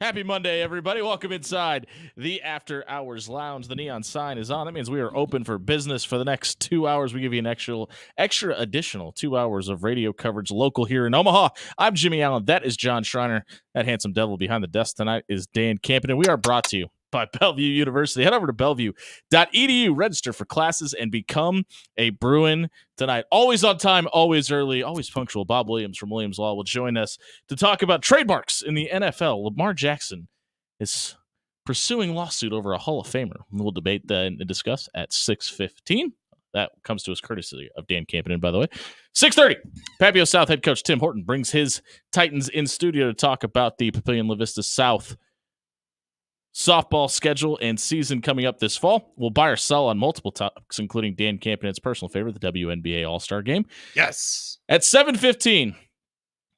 Happy Monday, everybody. Welcome inside the After Hours Lounge. The neon sign is on. That means we are open for business for the next 2 hours. We give you an extra additional 2 hours of radio coverage local here in Omaha. I'm Jimmy Allen. That is John Schreiner. That handsome devil behind the desk tonight is Dan Campen. And we are brought to you by Bellevue University. Head over to bellevue.edu, register for classes, and become a Bruin tonight. Always on time, always early, always punctual. Bob Williams from Williams Law will join us to talk about trademarks in the NFL. Lamar Jackson is pursuing lawsuit over a Hall of Famer. We'll debate that and discuss at 6:15. That comes to us courtesy of Dan Campen, by the way. 6:30, Papio South head coach Tim Horton brings his Titans in studio to talk about the Papillion La Vista South softball schedule and season coming up this fall. We'll buy or sell on multiple topics, including Dan Campen's personal favorite, the WNBA All-Star Game. Yes. At 7:15,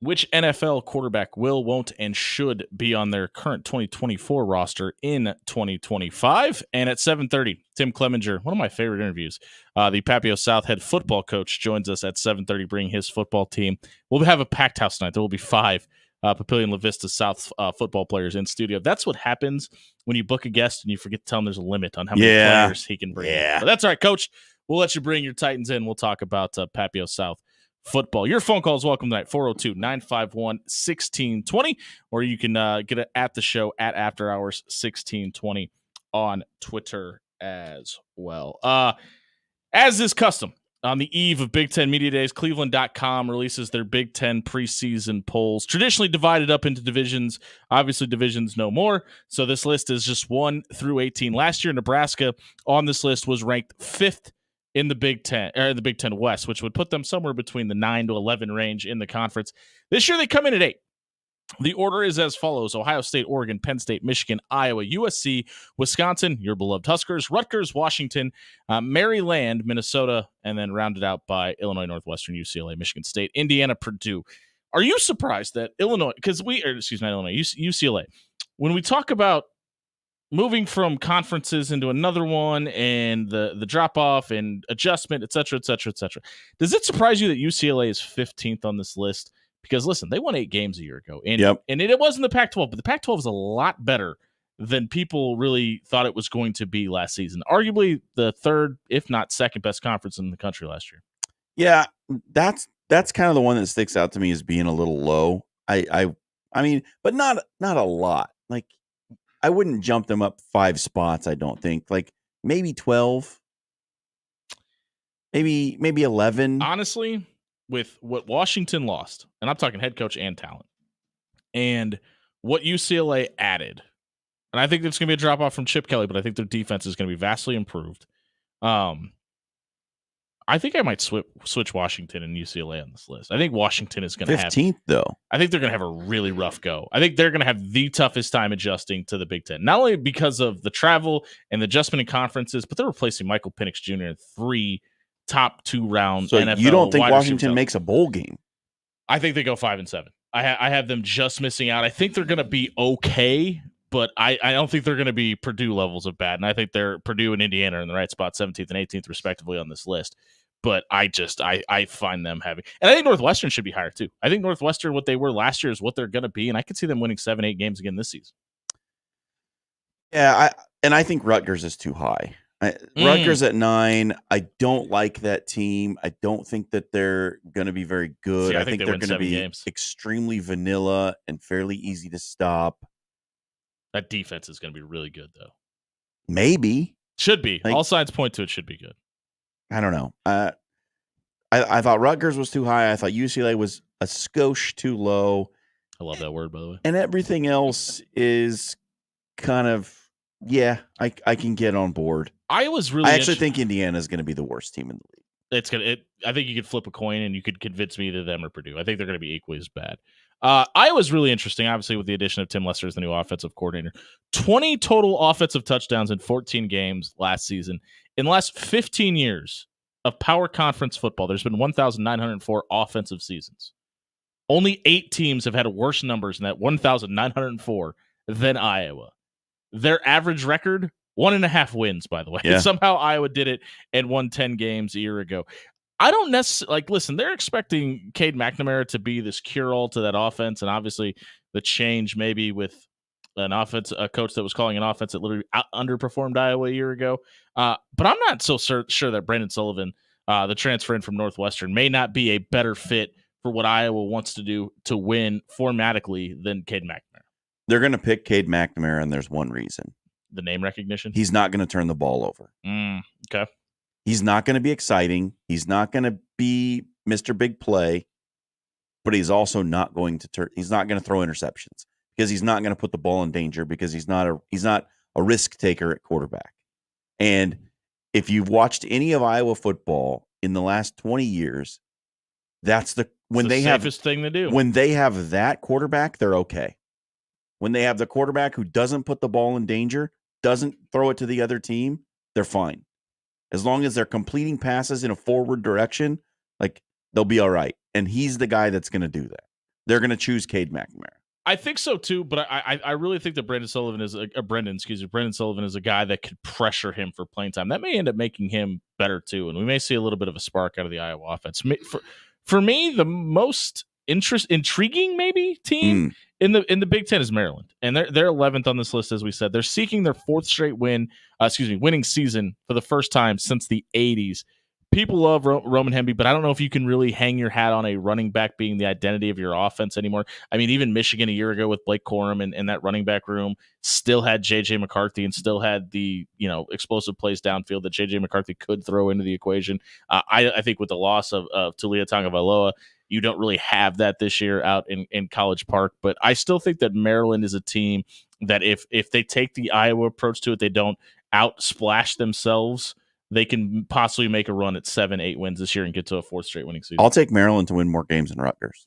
which NFL quarterback will, won't, and should be on their current 2024 roster in 2025? And at 7:30, Tim Clemenger, one of my favorite interviews, the Papio South head football coach, joins us at 7:30, bringing his football team. We'll have a packed house tonight. There will be 5 Papillion La Vista South football players in studio. That's what happens when you book a guest and you forget to tell him there's a limit on how many players he can bring in. But that's all right, Coach. We'll let you bring your Titans in. We'll talk about Papio South football. Your phone call is welcome tonight, 402-951-1620, or you can get it at the show at After Hours 1620 on Twitter as well. As is custom, on the eve of Big Ten Media Days, Cleveland.com releases their Big Ten preseason polls, traditionally divided up into divisions. Obviously, divisions no more, so this list is just 1 through 18. Last year, Nebraska on this list was ranked 5th in the Big Ten, or the Big Ten West, which would put them somewhere between the 9 to 11 range in the conference. This year, they come in at 8. The order is as follows: Ohio State, Oregon, Penn State, Michigan, Iowa, USC, Wisconsin, your beloved Huskers, Rutgers, Washington, Maryland, Minnesota, and then rounded out by Illinois, Northwestern, UCLA, Michigan State, Indiana, Purdue. Are you surprised that Illinois, UCLA, when we talk about moving from conferences into another one and the drop-off and adjustment, et cetera, does it surprise you that UCLA is 15th on this list? Because, listen, they won 8 games a year ago. And it wasn't the Pac-12, but the Pac-12 is a lot better than people really thought it was going to be last season. Arguably the third, if not second best conference in the country last year. Yeah, that's kind of the one that sticks out to me as being a little low. I mean, but not a lot. Like, I wouldn't jump them up 5 spots, I don't think. Like, maybe 12. Maybe 11. Honestly, with what Washington lost, and I'm talking head coach and talent, and what UCLA added, and I think there's going to be a drop-off from Chip Kelly, but I think their defense is going to be vastly improved. I think I might switch Washington and UCLA on this list. I think Washington is going to have 15th, though. I think they're going to have a really rough go. I think they're going to have the toughest time adjusting to the Big Ten, not only because of the travel and the adjustment in conferences, but they're replacing Michael Penix Jr. in 3 top 2-round so NFL. You don't think Washington makes a bowl game? I think they go 5-7. I have them just missing out. I think they're going to be okay, but I don't think they're going to be Purdue levels of bad. And I think they're Purdue and Indiana are in the right spot, 17th and 18th respectively on this list. But I find them having, and I think Northwestern should be higher too. I think Northwestern, what they were last year, is what they're going to be, and I could see them winning 7-8 games again this season. Yeah, I think Rutgers is too high. Rutgers at 9. I don't like that team. I don't think that they're going to be very good. I think they're going to be extremely vanilla and fairly easy to stop. That defense is going to be really good, though. Maybe. Should be. All signs point to it should be good. I don't know. I thought Rutgers was too high. I thought UCLA was a skosh too low. I love that word, by the way. And everything else is kind of, yeah, I can get on board. I actually think Indiana is going to be the worst team in the league. I think you could flip a coin and you could convince me either them or Purdue. I think they're going to be equally as bad. Iowa's really interesting, obviously, with the addition of Tim Lester as the new offensive coordinator. 20 total offensive touchdowns in 14 games last season. In the last 15 years of power conference football, there's been 1,904 offensive seasons. Only 8 teams have had worse numbers in that 1,904 than Iowa. Their average record, 1.5 wins, by the way. Yeah. Somehow Iowa did it and won 10 games a year ago. I don't necessarily listen, they're expecting Cade McNamara to be this cure-all to that offense, and obviously the change maybe with a coach that was calling an offense that literally underperformed Iowa a year ago. But I'm not so sure that Brandon Sullivan, the transfer in from Northwestern, may not be a better fit for what Iowa wants to do to win formatically than Cade McNamara. They're going to pick Cade McNamara, and there's one reason. The name recognition? He's not going to turn the ball over. Okay. He's not going to be exciting. He's not going to be Mr. Big Play, but he's also not going to he's not going to throw interceptions because he's not going to put the ball in danger because he's not a risk taker at quarterback. And if you've watched any of Iowa football in the last 20 years, that's the safest thing to do. When they have that quarterback, they're okay. When they have the quarterback who doesn't put the ball in danger, doesn't throw it to the other team, they're fine. As long as they're completing passes in a forward direction, like, they'll be all right. And he's the guy that's going to do that. They're going to choose Cade McNamara. I think so too, but I really think that Brendan Sullivan is a guy that could pressure him for playing time. That may end up making him better too, and we may see a little bit of a spark out of the Iowa offense. For me, the most intriguing maybe team in the Big Ten is Maryland, and they're 11th on this list, as we said. They're seeking their fourth straight winning season for the first time since the 80s. People love Roman Hemby, but I don't know if you can really hang your hat on a running back being the identity of your offense anymore. I mean, even Michigan a year ago with Blake Corum and that running back room still had J.J. McCarthy and still had the explosive plays downfield that J.J. McCarthy could throw into the equation. I think with the loss of Taulia Tagovailoa, you don't really have that this year out in College Park. But I still think that Maryland is a team that if they take the Iowa approach to it, they don't outsplash themselves, they can possibly make a run at 7-8 wins this year and get to a fourth straight winning season. I'll take Maryland to win more games than Rutgers.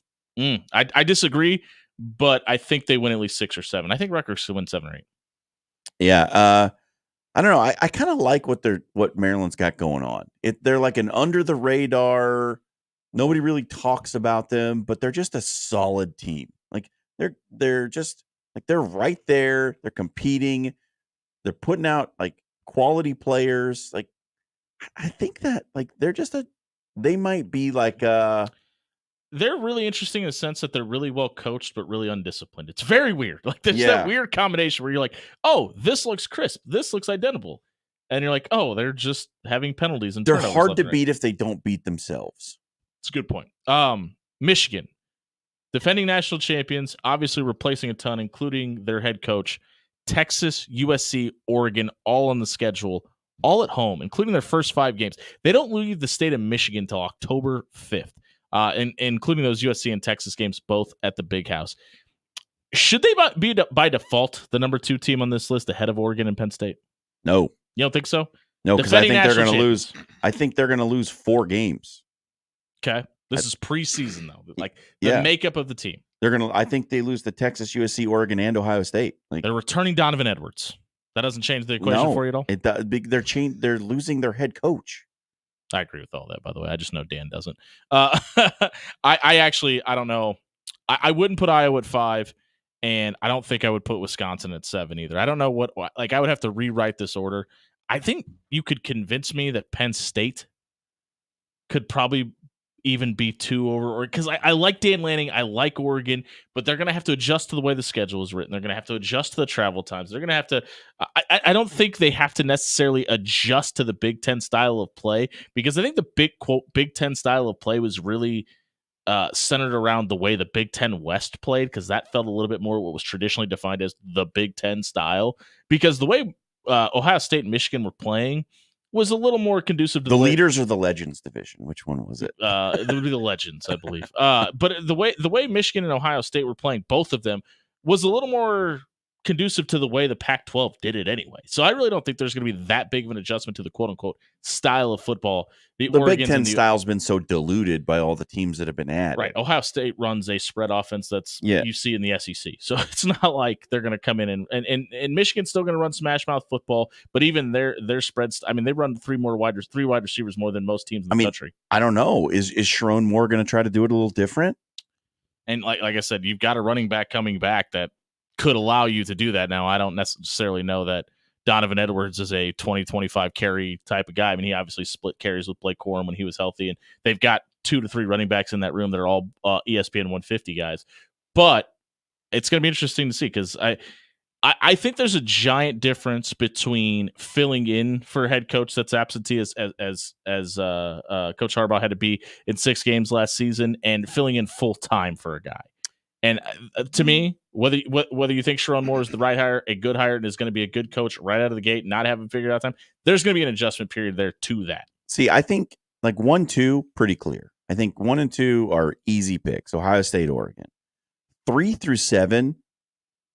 I disagree, but I think they win at least 6 or 7. I think Rutgers should win 7 or 8. Yeah, I don't know. I kind of like what Maryland's got going on. They're like an under the radar. Nobody really talks about them, but they're just a solid team. Like they're just like they're right there. They're competing. They're putting out like quality players. Like, I think that like they might be like they're really interesting in the sense that they're really well coached but really undisciplined. It's very weird. Like there's that weird combination where you're like, oh, this looks crisp, this looks identical, and you're like, oh, they're just having penalties and they're hard to beat if they don't beat themselves. It's a good point. Michigan, defending national champions, obviously replacing a ton, including their head coach. Texas, USC, Oregon, all on the schedule, all at home, including their first 5 games. They don't leave the state of Michigan until October 5th, and including those USC and Texas games, both at the Big House. Should they be by default the number 2 team on this list ahead of Oregon and Penn State? No. You don't think so? No, because I think they're going to lose. I think they're going to lose 4 games. Okay. This is preseason, though. Like the makeup of the team. I think they lose to Texas, USC, Oregon, and Ohio State. Like, they're returning Donovan Edwards. That doesn't change the equation for you at all? They're losing their head coach. I agree with all that, by the way. I just know Dan doesn't. I don't know. I wouldn't put Iowa at 5, and I don't think I would put Wisconsin at 7 either. I don't know I would have to rewrite this order. I think you could convince me that Penn State could probably even be 2 over, because I like Dan Lanning, I like Oregon, but they're going to have to adjust to the way the schedule is written. They're going to have to adjust to the travel times. They're going to have to. I don't think they have to necessarily adjust to the Big Ten style of play, because I think the Big Ten style of play was really centered around the way the Big Ten West played, because that felt a little bit more what was traditionally defined as the Big Ten style. Because the way Ohio State and Michigan were playing was a little more conducive to the leaders or the legends division. Which one was it? It would be the legends, I believe. But the way Michigan and Ohio State were playing, both of them, was a little more conducive to the way the Pac-12 did it anyway. So I really don't think there's going to be that big of an adjustment to the quote-unquote style of football. The Big Ten style's been so diluted by all the teams that have been added. Right. Ohio State runs a spread offense that's you see in the SEC. So it's not like they're going to come in and Michigan's still going to run smash mouth football, but even their spreads, I mean, they run 3 wide receivers more than most teams in the country. I don't know. Is Sharon Moore going to try to do it a little different? And like I said, you've got a running back coming back that could allow you to do that. Now, I don't necessarily know that Donovan Edwards is a 20-25 carry type of guy. I mean, he obviously split carries with Blake Corum when he was healthy, and they've got 2 to 3 running backs in that room that are all ESPN 150 guys. But it's going to be interesting to see, because I think there's a giant difference between filling in for a head coach that's absentee as Coach Harbaugh had to be in 6 games last season, and filling in full time for a guy. And to me, whether you think Sherrone Moore is the right hire, a good hire, and is going to be a good coach right out of the gate, not having figured out time, there's going to be an adjustment period there to that. See, I think like 1, 2, pretty clear. I think 1 and 2 are easy picks. Ohio State, Oregon. 3 through 7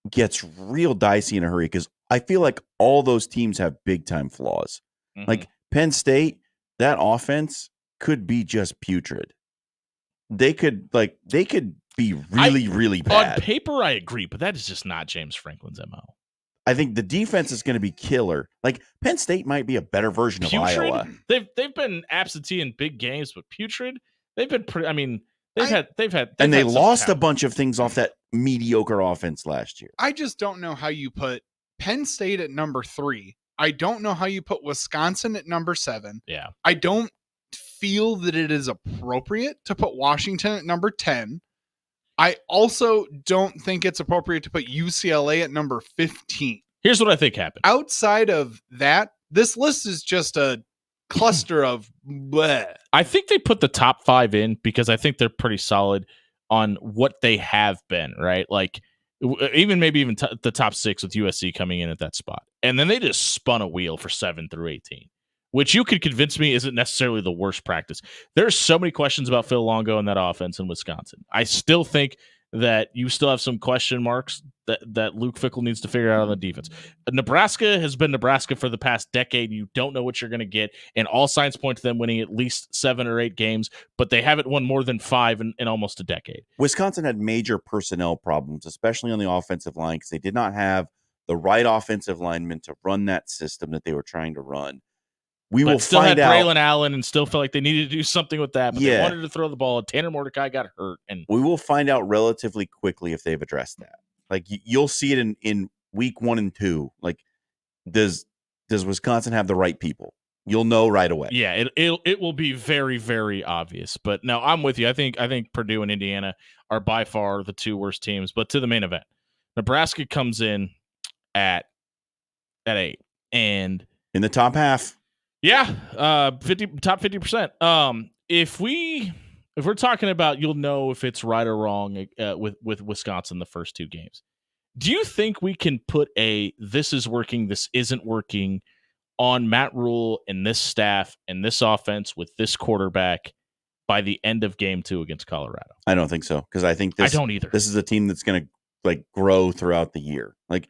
gets real dicey in a hurry because I feel like all those teams have big time flaws. Mm-hmm. Like Penn State, that offense could be just putrid. They could be really bad. On paper, I agree, but that is just not James Franklin's MO. I think the defense is going to be killer. Like Penn State might be a better version of Iowa. They've been absentee in big games, but putrid. They've been pretty. I mean, they've had, and they lost a bunch of things off that mediocre offense last year. I just don't know how you put Penn State at number 3. I don't know how you put Wisconsin at number 7. Yeah, I don't feel that it is appropriate to put Washington at number 10. I also don't think it's appropriate to put UCLA at number 15. Here's what I think happened. Outside of that, this list is just a cluster of bleh. I think they put the top 5 in because I think they're pretty solid on what they have been, right? Like maybe even the top 6 with USC coming in at that spot. And then they just spun a wheel for 7 through 18. Which you could convince me isn't necessarily the worst practice. There's so many questions about Phil Longo and that offense in Wisconsin. I still think that you still have some question marks that Luke Fickell needs to figure out on the defense. Nebraska has been Nebraska for the past decade. You don't know what you're going to get, and all signs point to them winning at least 7 or 8 games, but they haven't won more than 5 in almost a decade. Wisconsin had major personnel problems, especially on the offensive line, because they did not have the right offensive linemen to run that system that they were trying to run. We will still find had out. Braylon Allen and still felt like they needed to do something with that, but they wanted to throw the ball. Tanner Mordecai got hurt, and we will find out relatively quickly if they've addressed that. Like you'll see it in week 1 and 2. Like, does Wisconsin have the right people? You'll know right away. Yeah, it will be very, very obvious. But no, I'm with you. I think Purdue and Indiana are by far the 2 worst teams. But to the main event, Nebraska comes in at 8 and in the top half. Yeah, top 50%. If we're talking about, you'll know if it's right or wrong with Wisconsin the first 2 games. Do you think we can put this is working, this isn't working on Matt Rule and this staff and this offense with this quarterback by the end of game 2 against Colorado? I don't think so, because I think I don't either. This is a team that's going to like grow throughout the year. Like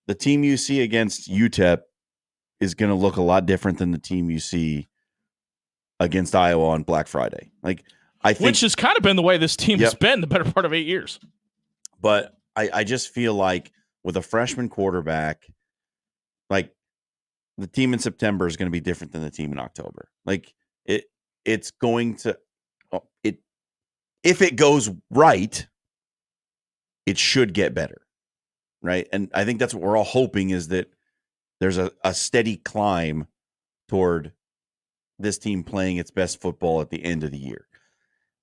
the team you see against UTEP is going to look a lot different than the team you see against Iowa on Black Friday. Like I think, which has kind of been the way this team has been the better part of 8 years. But I just feel like with a freshman quarterback, like the team in September is going to be different than the team in October. Like it's going to if it goes right, it should get better. Right. And I think that's what we're all hoping, is that there's a steady climb toward this team playing its best football at the end of the year.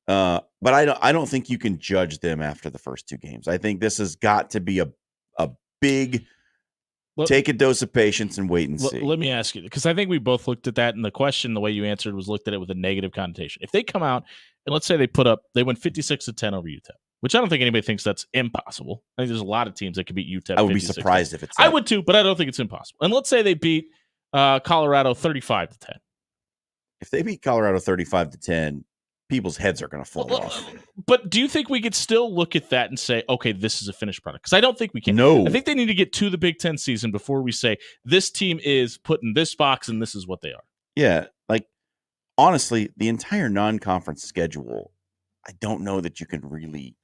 But I don't think you can judge them after the first 2 games. I think this has got to be a big take a dose of patience and wait and see. Let me ask you, because I think we both looked at that, and the question, the way you answered, was looked at it with a negative connotation. If they come out and let's say they win 56-10 over UTEP, which I don't think anybody thinks that's impossible. I think there's a lot of teams that could beat UTEP. I would be surprised if it's. I would too, but I don't think it's impossible. And let's say they beat Colorado 35-10. If they beat Colorado 35-10, people's heads are going to fall off. But do you think we could still look at that and say, okay, this is a finished product? Because I don't think we can. No. I think they need to get to the Big Ten season before we say this team is put in this box and this is what they are. Yeah, like honestly, the entire non-conference schedule, I don't know that you can really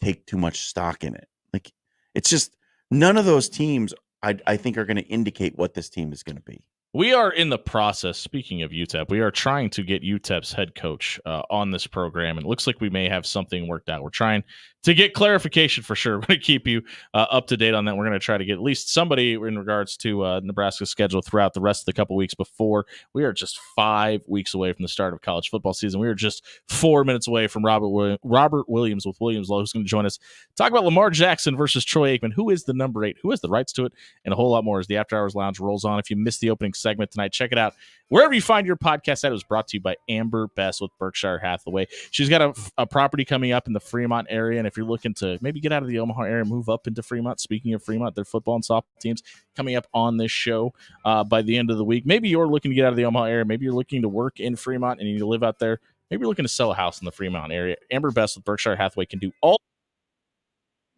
take too much stock in it. Like it's just none of those teams I think are going to indicate what this team is going to be. We are in the process, speaking of UTEP, we are trying to get UTEP's head coach on this program, and it looks like we may have something worked out. We're trying to get clarification for sure. We're going to keep you up to date on that. We're going to try to get at least somebody in regards to Nebraska's schedule throughout the rest of the couple weeks before. We are just 5 weeks away from the start of college football season. We are just 4 minutes away from Robert Williams with Williams Law, who's going to join us. Talk about Lamar Jackson versus Troy Aikman. Who is the number 8? Who has the rights to it? And a whole lot more as the After Hours Lounge rolls on. If you missed the opening segment tonight, check it out wherever you find your podcast. That was brought to you by Amber Best with Berkshire Hathaway. She's got a property coming up in the Fremont area, and if you're looking to maybe get out of the Omaha area, move up into Fremont. Speaking of Fremont, their football and softball teams coming up on this show by the end of the week. Maybe you're looking to get out of the Omaha area. Maybe you're looking to work in Fremont and you need to live out there. Maybe you're looking to sell a house in the Fremont area. Amber Best with Berkshire Hathaway can do all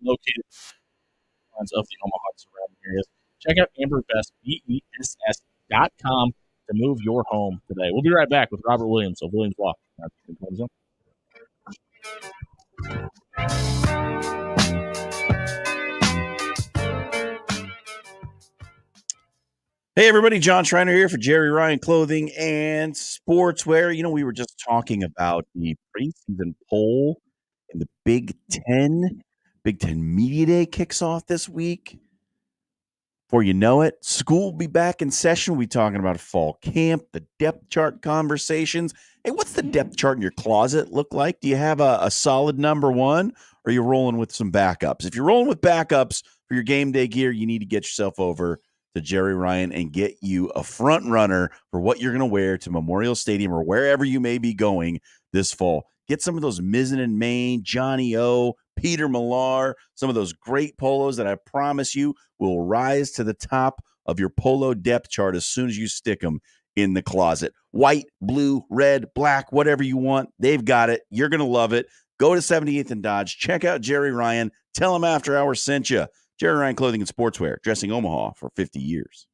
located of the Omaha surrounding areas. Check out Amber Best, BESS.com to move your home today. We'll be right back with Robert Williams of Williams Law. Hey, everybody. John Schreiner here for Jerry Ryan Clothing and Sportswear. You know, we were just talking about the preseason poll in the Big Ten. Big Ten Media Day kicks off this week. Before you know it, school will be back in session. We'll be talking about fall camp, the depth chart conversations. Hey, what's the depth chart in your closet look like? Do you have a solid number one, or are you rolling with some backups? If you're rolling with backups for your game day gear, you need to get yourself over to Jerry Ryan and get you a front runner for what you're going to wear to Memorial Stadium or wherever you may be going this fall. Get some of those Mizzen and Main, Johnny O, Peter Millar, some of those great polos that I promise you will rise to the top of your polo depth chart as soon as you stick them in the closet. White, blue, red, black, whatever you want, they've got it. You're going to love it. Go to 78th and Dodge. Check out Jerry Ryan. Tell him After Hours sent you. Jerry Ryan Clothing and Sportswear, dressing Omaha for 50 years.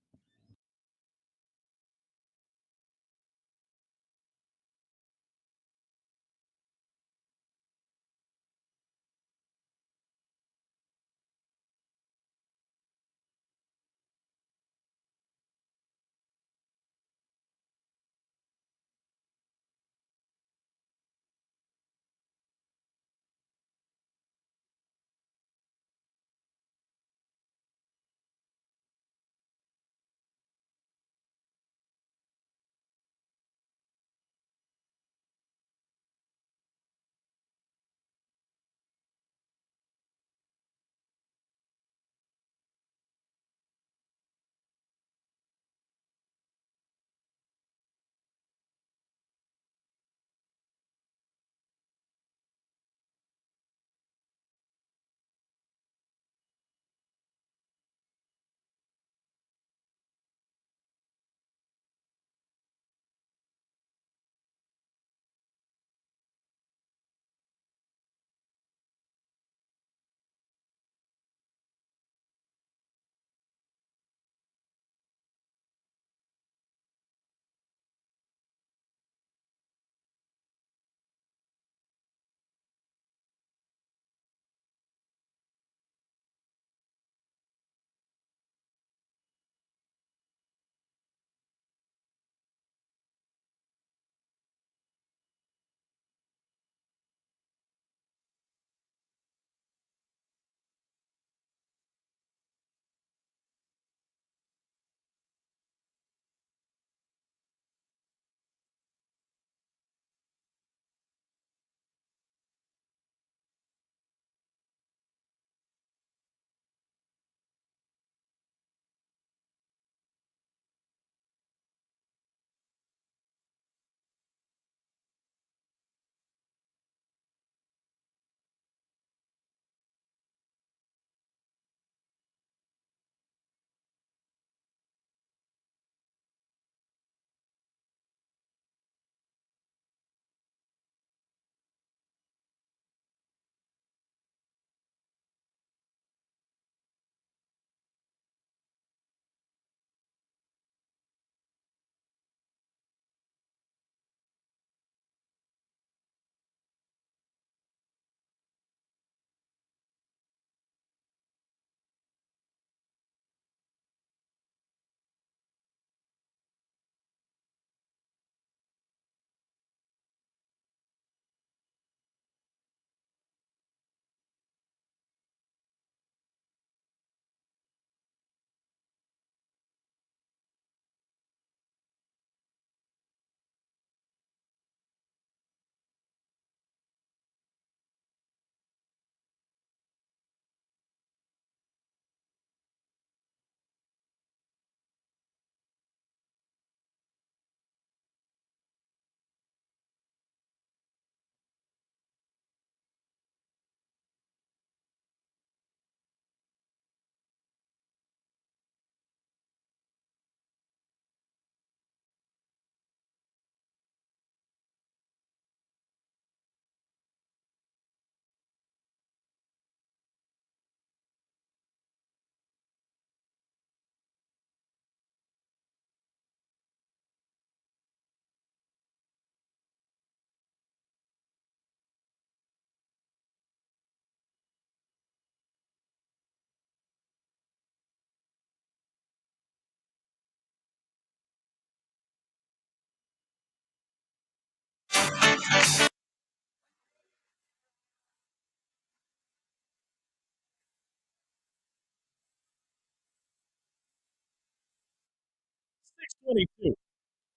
6:22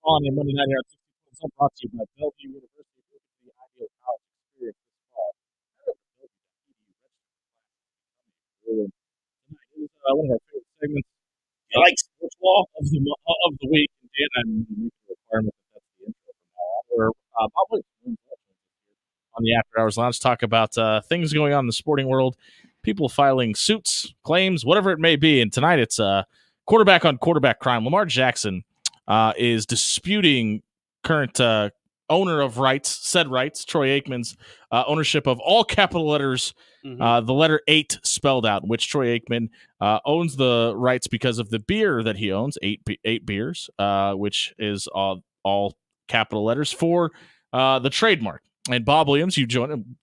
on a Monday night here at 60 points. Brought to you by Bellevue University. The ideal college experience this fall. One of our favorite segments. I like sports law of the week. And Dan, I'm making a requirement that that's the intro from now on. Where Bob Williams on the After Hours Lounge talk about things going on in the sporting world, people filing suits, claims, whatever it may be. And tonight it's quarterback on quarterback crime. Lamar Jackson is disputing current owner of said rights, Troy Aikman's ownership of all capital letters, the letter 8 spelled out, which Troy Aikman owns the rights because of the beer that he owns, eight beers, which is all capital letters for the trademark. And Bob Williams,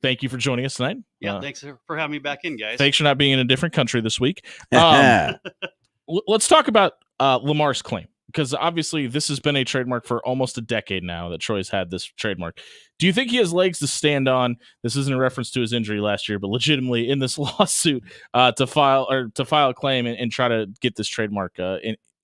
thank you for joining us tonight. Yeah, thanks for having me back in, guys. Thanks for not being in a different country this week. Let's talk about Lamar's claim, because obviously this has been a trademark for almost a decade now that Troy's had this trademark. Do you think he has legs to stand on? This isn't a reference to his injury last year, but legitimately in this lawsuit to file a claim and try to get this trademark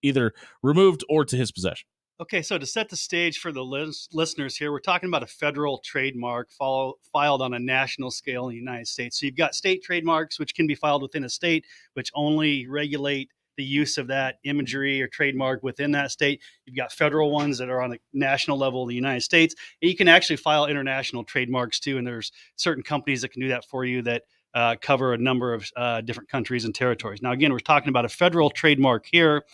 either removed or to his possession? Okay, so to set the stage for the listeners here, we're talking about a federal trademark filed on a national scale in the United States. So you've got state trademarks, which can be filed within a state, which only regulate the use of that imagery or trademark within that state. You've got federal ones that are on a national level in the United States. And you can actually file international trademarks too, and there's certain companies that can do that for you that cover a number of different countries and territories. Now, again, we're talking about a federal trademark here.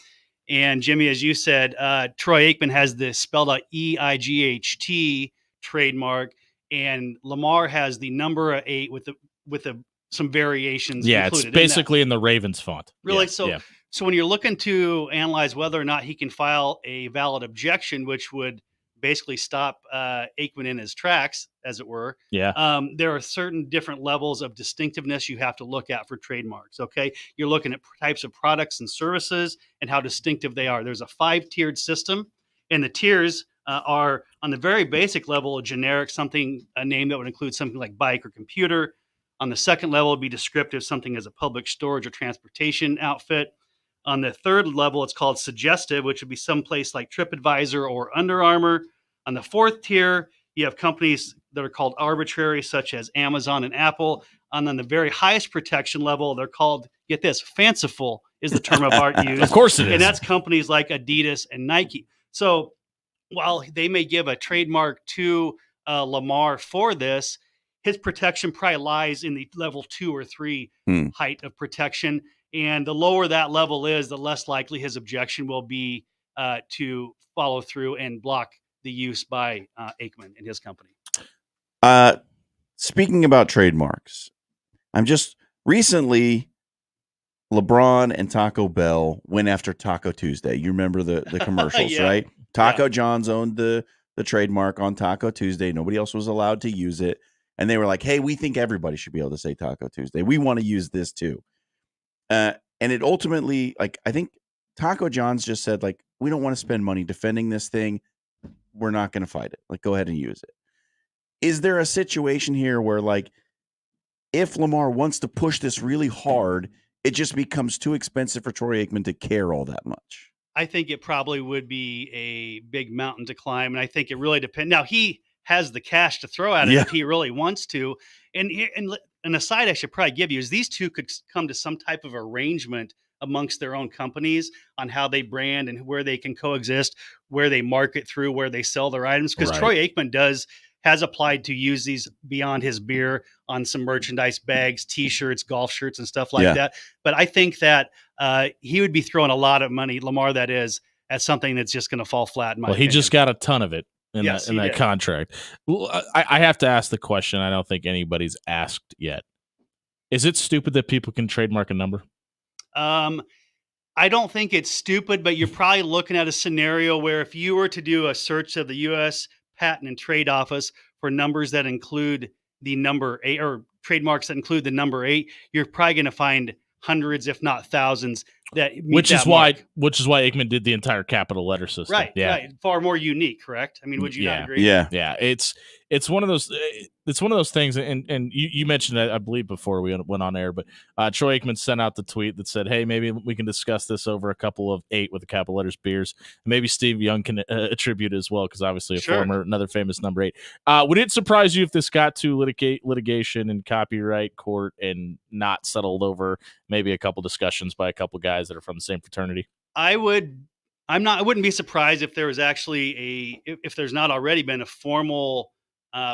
And Jimmy, as you said, Troy Aikman has this spelled out EIGHT trademark, and Lamar has the number 8 with some variations. Yeah, it's basically in the Ravens font. Really? Yeah. So when you're looking to analyze whether or not he can file a valid objection, which would basically stop Aikman in his tracks, as it were. Yeah. There are certain different levels of distinctiveness you have to look at for trademarks. Okay. You're looking at types of products and services and how distinctive they are. There's a 5-tiered system, and the tiers are on the very basic level, a generic a name that would include something like bike or computer. On the second level, it'd be descriptive, something as a public storage or transportation outfit. On the third level, it's called suggestive, which would be someplace like TripAdvisor or Under Armour. On the fourth tier, you have companies that are called arbitrary, such as Amazon and Apple. And on the very highest protection level, they're called, get this, fanciful is the term of art used. Of course it is. And that's companies like Adidas and Nike. So while they may give a trademark to Lamar for this, his protection probably lies in the level 2 or 3 height of protection. And the lower that level is, the less likely his objection will be to follow through and block the use by Aikman and his company. Speaking about trademarks, I'm just recently LeBron and Taco Bell went after Taco Tuesday. You remember the commercials, Yeah. right? Taco John's owned the trademark on Taco Tuesday. Nobody else was allowed to use it. And they were like, hey, we think everybody should be able to say Taco Tuesday. We want to use this too. And it ultimately, like, I think Taco John's just said, like, we don't want to spend money defending this thing. We're not going to fight it. Like, go ahead and use it. Is there a situation here where, like, if Lamar wants to push this really hard, it just becomes too expensive for Troy Aikman to care all that much? I think it probably would be a big mountain to climb. And I think it really depends. Now, he has the cash to throw at it if he really wants to. And an aside I should probably give you is these two could come to some type of arrangement amongst their own companies on how they brand and where they can coexist, where they market through, where they sell their items. Because Troy Aikman has applied to use these beyond his beer on some merchandise, bags, T-shirts, golf shirts, and stuff like that. But I think that he would be throwing a lot of money, Lamar that is, at something that's just going to fall flat. In my opinion. He just got a ton of it in that contract. Well, I have to ask the question I don't think anybody's asked yet. Is it stupid that people can trademark a number? I don't think it's stupid, but you're probably looking at a scenario where if you were to do a search of the U.S. Patent and Trade Office for numbers that include the number 8 or trademarks that include the number 8, you're probably going to find hundreds, if not thousands, that meet which that is mark. why Aikman did the entire capital letter system. Right. Yeah. Right. Far more unique, correct? I mean, would you not agree? Yeah. Yeah. It's one of those things, and you mentioned that, I believe, before we went on air, but Troy Aikman sent out the tweet that said, hey, maybe we can discuss this over a couple of 8 with the capital letters beers. Maybe Steve Young can attribute as well, because obviously another famous number 8. Would it surprise you if this got to litigation and copyright court and not settled over maybe a couple discussions by a couple guys that are from the same fraternity? I wouldn't be surprised if there was actually if there's not already been a formal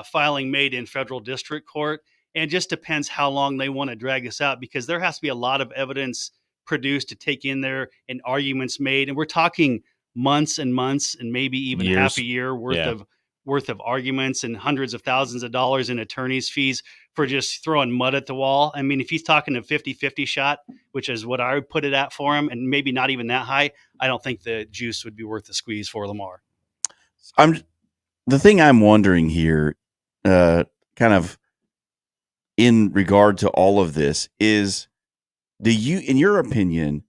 filing made in federal district court. And it just depends how long they want to drag this out, because there has to be a lot of evidence produced to take in there and arguments made. And we're talking months and months and maybe even years. Half a year worth of arguments and hundreds of thousands of dollars in attorney's fees for just throwing mud at the wall. I mean, if he's talking a 50-50 shot, which is what I would put it at for him, and maybe not even that high, I don't think the juice would be worth the squeeze for Lamar. The thing I'm wondering here, kind of in regard to all of this, is in your opinion,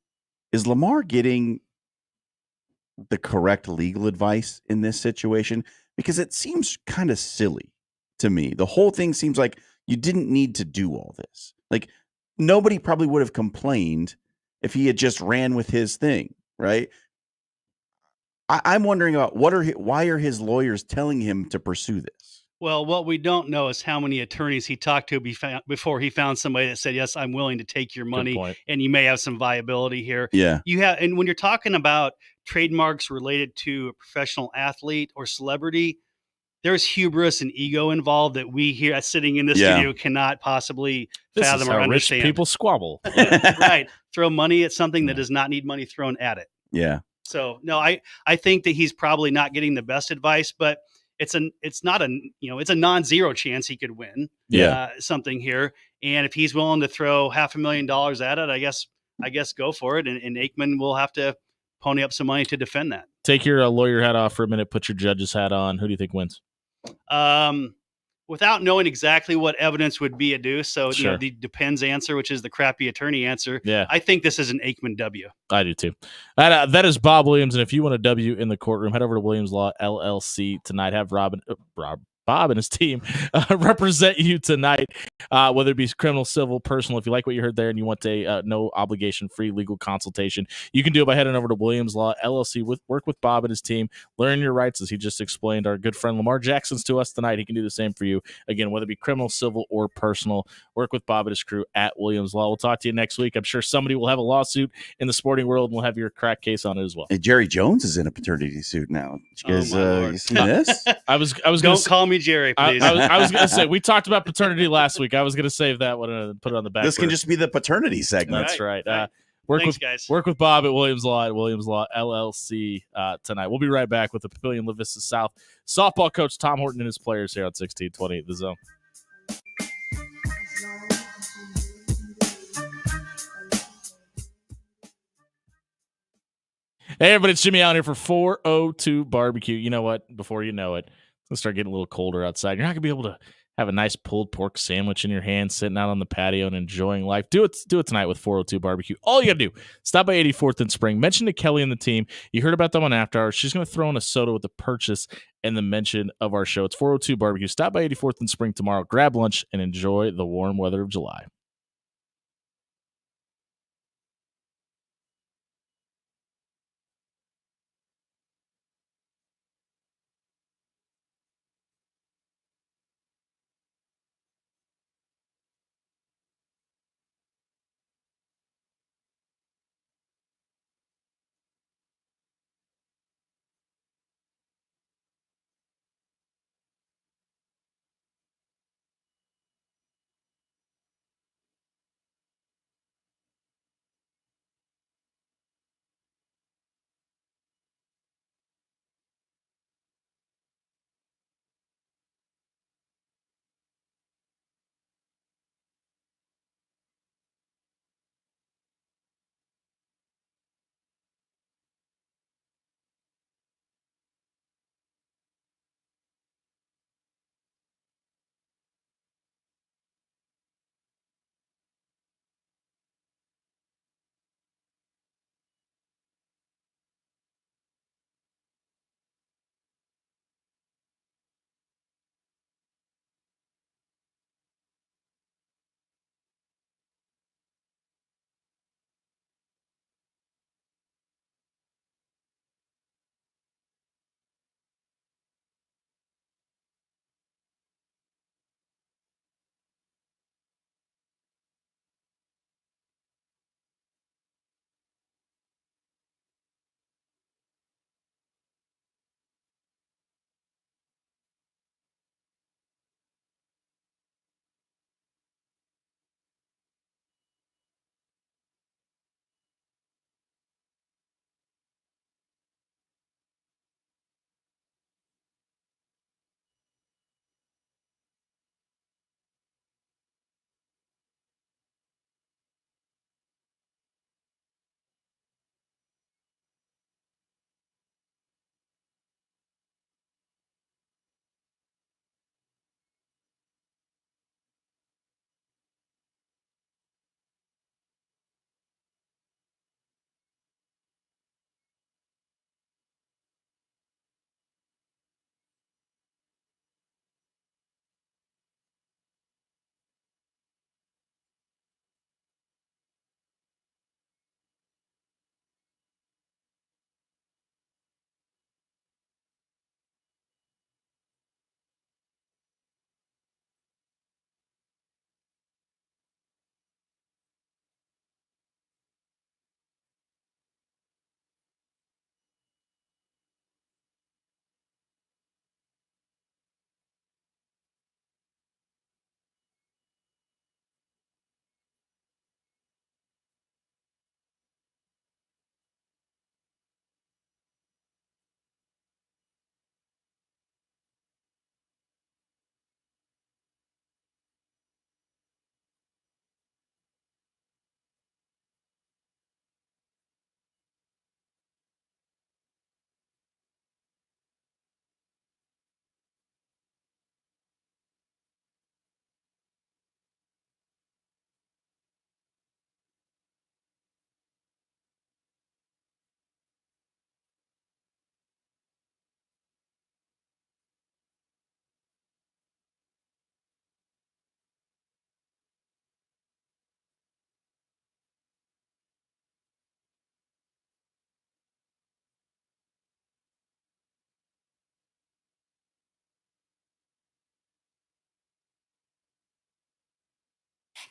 is Lamar getting the correct legal advice in this situation? Because it seems kind of silly to me. The whole thing seems like you didn't need to do all this. Like, nobody probably would have complained if he had just ran with his thing, right? I'm wondering about why are his lawyers telling him to pursue this? Well, what we don't know is how many attorneys he talked to before he found somebody that said, yes, I'm willing to take your money and you may have some viability here. Yeah. And when you're talking about trademarks related to a professional athlete or celebrity, there's hubris and ego involved that we here sitting in this studio cannot possibly fathom or understand. Rich people squabble. Right. Throw money at something that does not need money thrown at it. Yeah. So no, I think that he's probably not getting the best advice, but it's a non-zero chance he could win something here. And if he's willing to throw $500,000 at it, I guess go for it. And Aikman will have to pony up some money to defend that. Take your lawyer hat off for a minute. Put your judge's hat on. Who do you think wins? Without knowing exactly what evidence would be adduced. So, the depends answer, which is the crappy attorney answer. Yeah. I think this is an Aikman W. I do too. That is Bob Williams. And if you want a W in the courtroom, head over to Williams Law LLC tonight. Have Bob and his team represent you tonight, whether it be criminal, civil, personal. If you like what you heard there and you want a no obligation free legal consultation, you can do it by heading over to Williams Law LLC. Work with Bob and his team. Learn your rights, as he just explained. Our good friend Lamar Jackson's to us tonight. He can do the same for you. Again, whether it be criminal, civil, or personal, work with Bob and his crew at Williams Law. We'll talk to you next week. I'm sure somebody will have a lawsuit in the sporting world, and we'll have your crack case on it as well. Hey, Jerry Jones is in a paternity suit now. You guys, you see this? I was Don't call me Jerry, please. I was going to say, we talked about paternity last week. I was going to save that one and put it on the back. This can just be the paternity segment. That's right. Guys. Work with Bob at Williams Law LLC tonight. We'll be right back with the Papillion La Vista South softball coach Tom Horton and his players here on 1620 The Zone. Hey, everybody, it's Jimmy Allen here for 402 Barbecue. You know what? Before you know it, it's going to start getting a little colder outside. You're not going to be able to have a nice pulled pork sandwich in your hand, sitting out on the patio and enjoying life. Do it tonight with 402 Barbecue. All you got to do, stop by 84th and Spring. Mention to Kelly and the team. You heard about them on After Hours. She's going to throw in a soda with the purchase and the mention of our show. It's 402 Barbecue. Stop by 84th and Spring tomorrow. Grab lunch and enjoy the warm weather of July.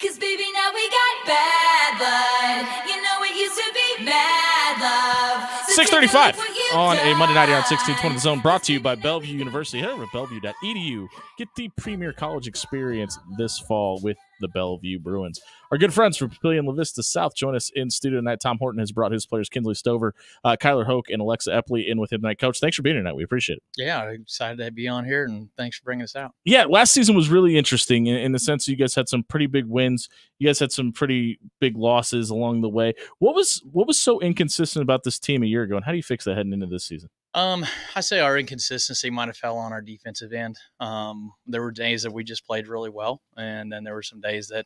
'Cause baby, now we got bad blood. You know it used to be mad love. So 6:35 on a Monday night here on 1620 The Zone, brought to you by Bellevue University. Head over to bellevue.edu. Get the premier college experience this fall with the Bellevue Bruins. Our good friends from Papillion La Vista South join us in studio tonight. Tom Horton has brought his players Kinsley Stover, Kyler Hoke, and Alexa Epley in with him tonight. Coach, thanks for being here tonight. We appreciate it. Yeah, I'm excited to be on here, and thanks for bringing us out. Yeah, last season was really interesting in the sense that you guys had some pretty big wins. You guys had some pretty big losses along the way. What was so inconsistent about this team a year ago, and how do you fix that heading into this season? I say our inconsistency might have fell on our defensive end. There were days that we just played really well, and then there were some days that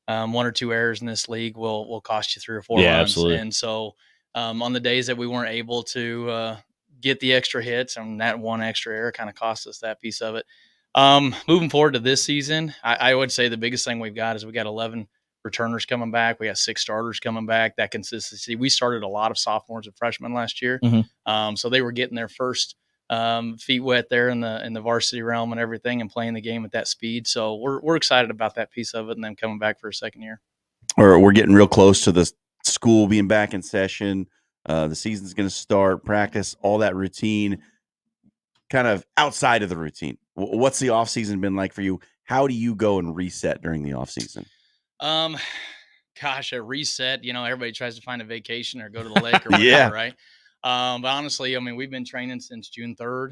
one or two errors in this league will cost you 3 or 4 runs. Absolutely. And so on the days that we weren't able to get the extra hits, and that one extra error kind of cost us that piece of it. Moving forward to this season, I would say the biggest thing we've got is we got 11 returners coming back. We got 6 starters coming back. That consistency. We started a lot of sophomores and freshmen last year. Mm-hmm. So they were getting their first feet wet there in the varsity realm and everything, and playing the game at that speed. So we're excited about that piece of it, and then coming back for a second year. Or we're getting real close to the school being back in session. The season's going to start, practice, all that routine, kind of outside of the routine. What's the off season been like for you? How do you go and reset during the off season? Gosh, a reset, everybody tries to find a vacation or go to the lake or whatever, right? But honestly, I mean, we've been training since June 3rd.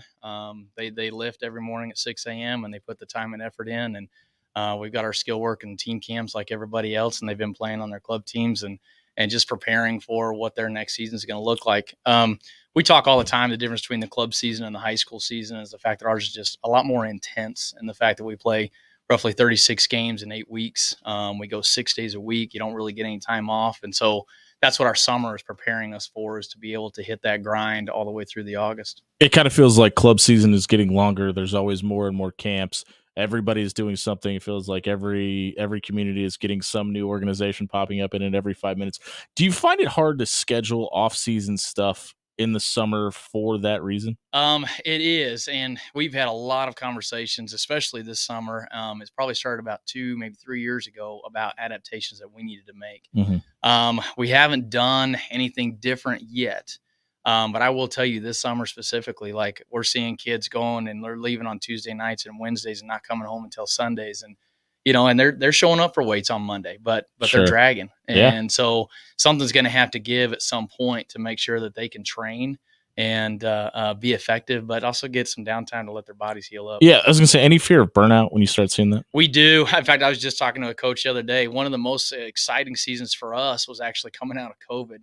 They lift every morning at 6 a.m. and they put the time and effort in. And we've got our skill work and team camps like everybody else. And they've been playing on their club teams and just preparing for what their next season is going to look like. We talk all the time, the difference between the club season and the high school season is the fact that ours is just a lot more intense, and the fact that we play roughly 36 games in 8 weeks. We go 6 days a week. You don't really get any time off. And so that's what our summer is preparing us for, is to be able to hit that grind all the way through the August. It kind of feels like club season is getting longer. There's always more and more camps. Everybody's doing something. It feels like every community is getting some new organization popping up in it every 5 minutes. Do you find it hard to schedule off-season stuff in the summer for that reason? It is, and we've had a lot of conversations, especially this summer. It's probably started about 2, maybe 3 years ago, about adaptations that we needed to make. Mm-hmm. We haven't done anything different yet. But I will tell you, this summer specifically, like, we're seeing kids going and they're leaving on Tuesday nights and Wednesdays and not coming home until Sundays. And, and they're showing up for weights on Monday, but Sure. they're dragging. Yeah. And so something's going to have to give at some point to make sure that they can train and be effective, but also get some downtime to let their bodies heal up. Yeah, I was going to say, any fear of burnout when you start seeing that? We do. In fact, I was just talking to a coach the other day. One of the most exciting seasons for us was actually coming out of COVID.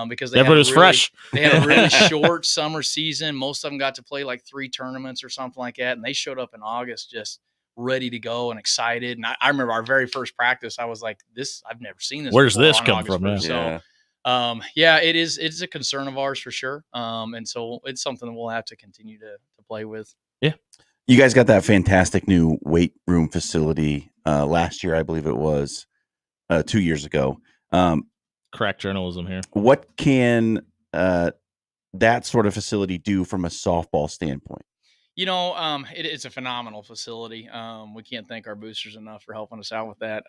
Because everybody was fresh. They had a really short summer season. Most of them got to play like 3 tournaments or something like that. And they showed up in August just ready to go and excited. And I remember our very first practice, I was like, I've never seen this. Where's this come from? Yeah. So, it's a concern of ours for sure. And so it's something that we'll have to continue to play with. Yeah. You guys got that fantastic new weight room facility last year, I believe it was 2 years ago. Crack journalism here. What can that sort of facility do from a softball standpoint? It's a phenomenal facility. We can't thank our boosters enough for helping us out with that.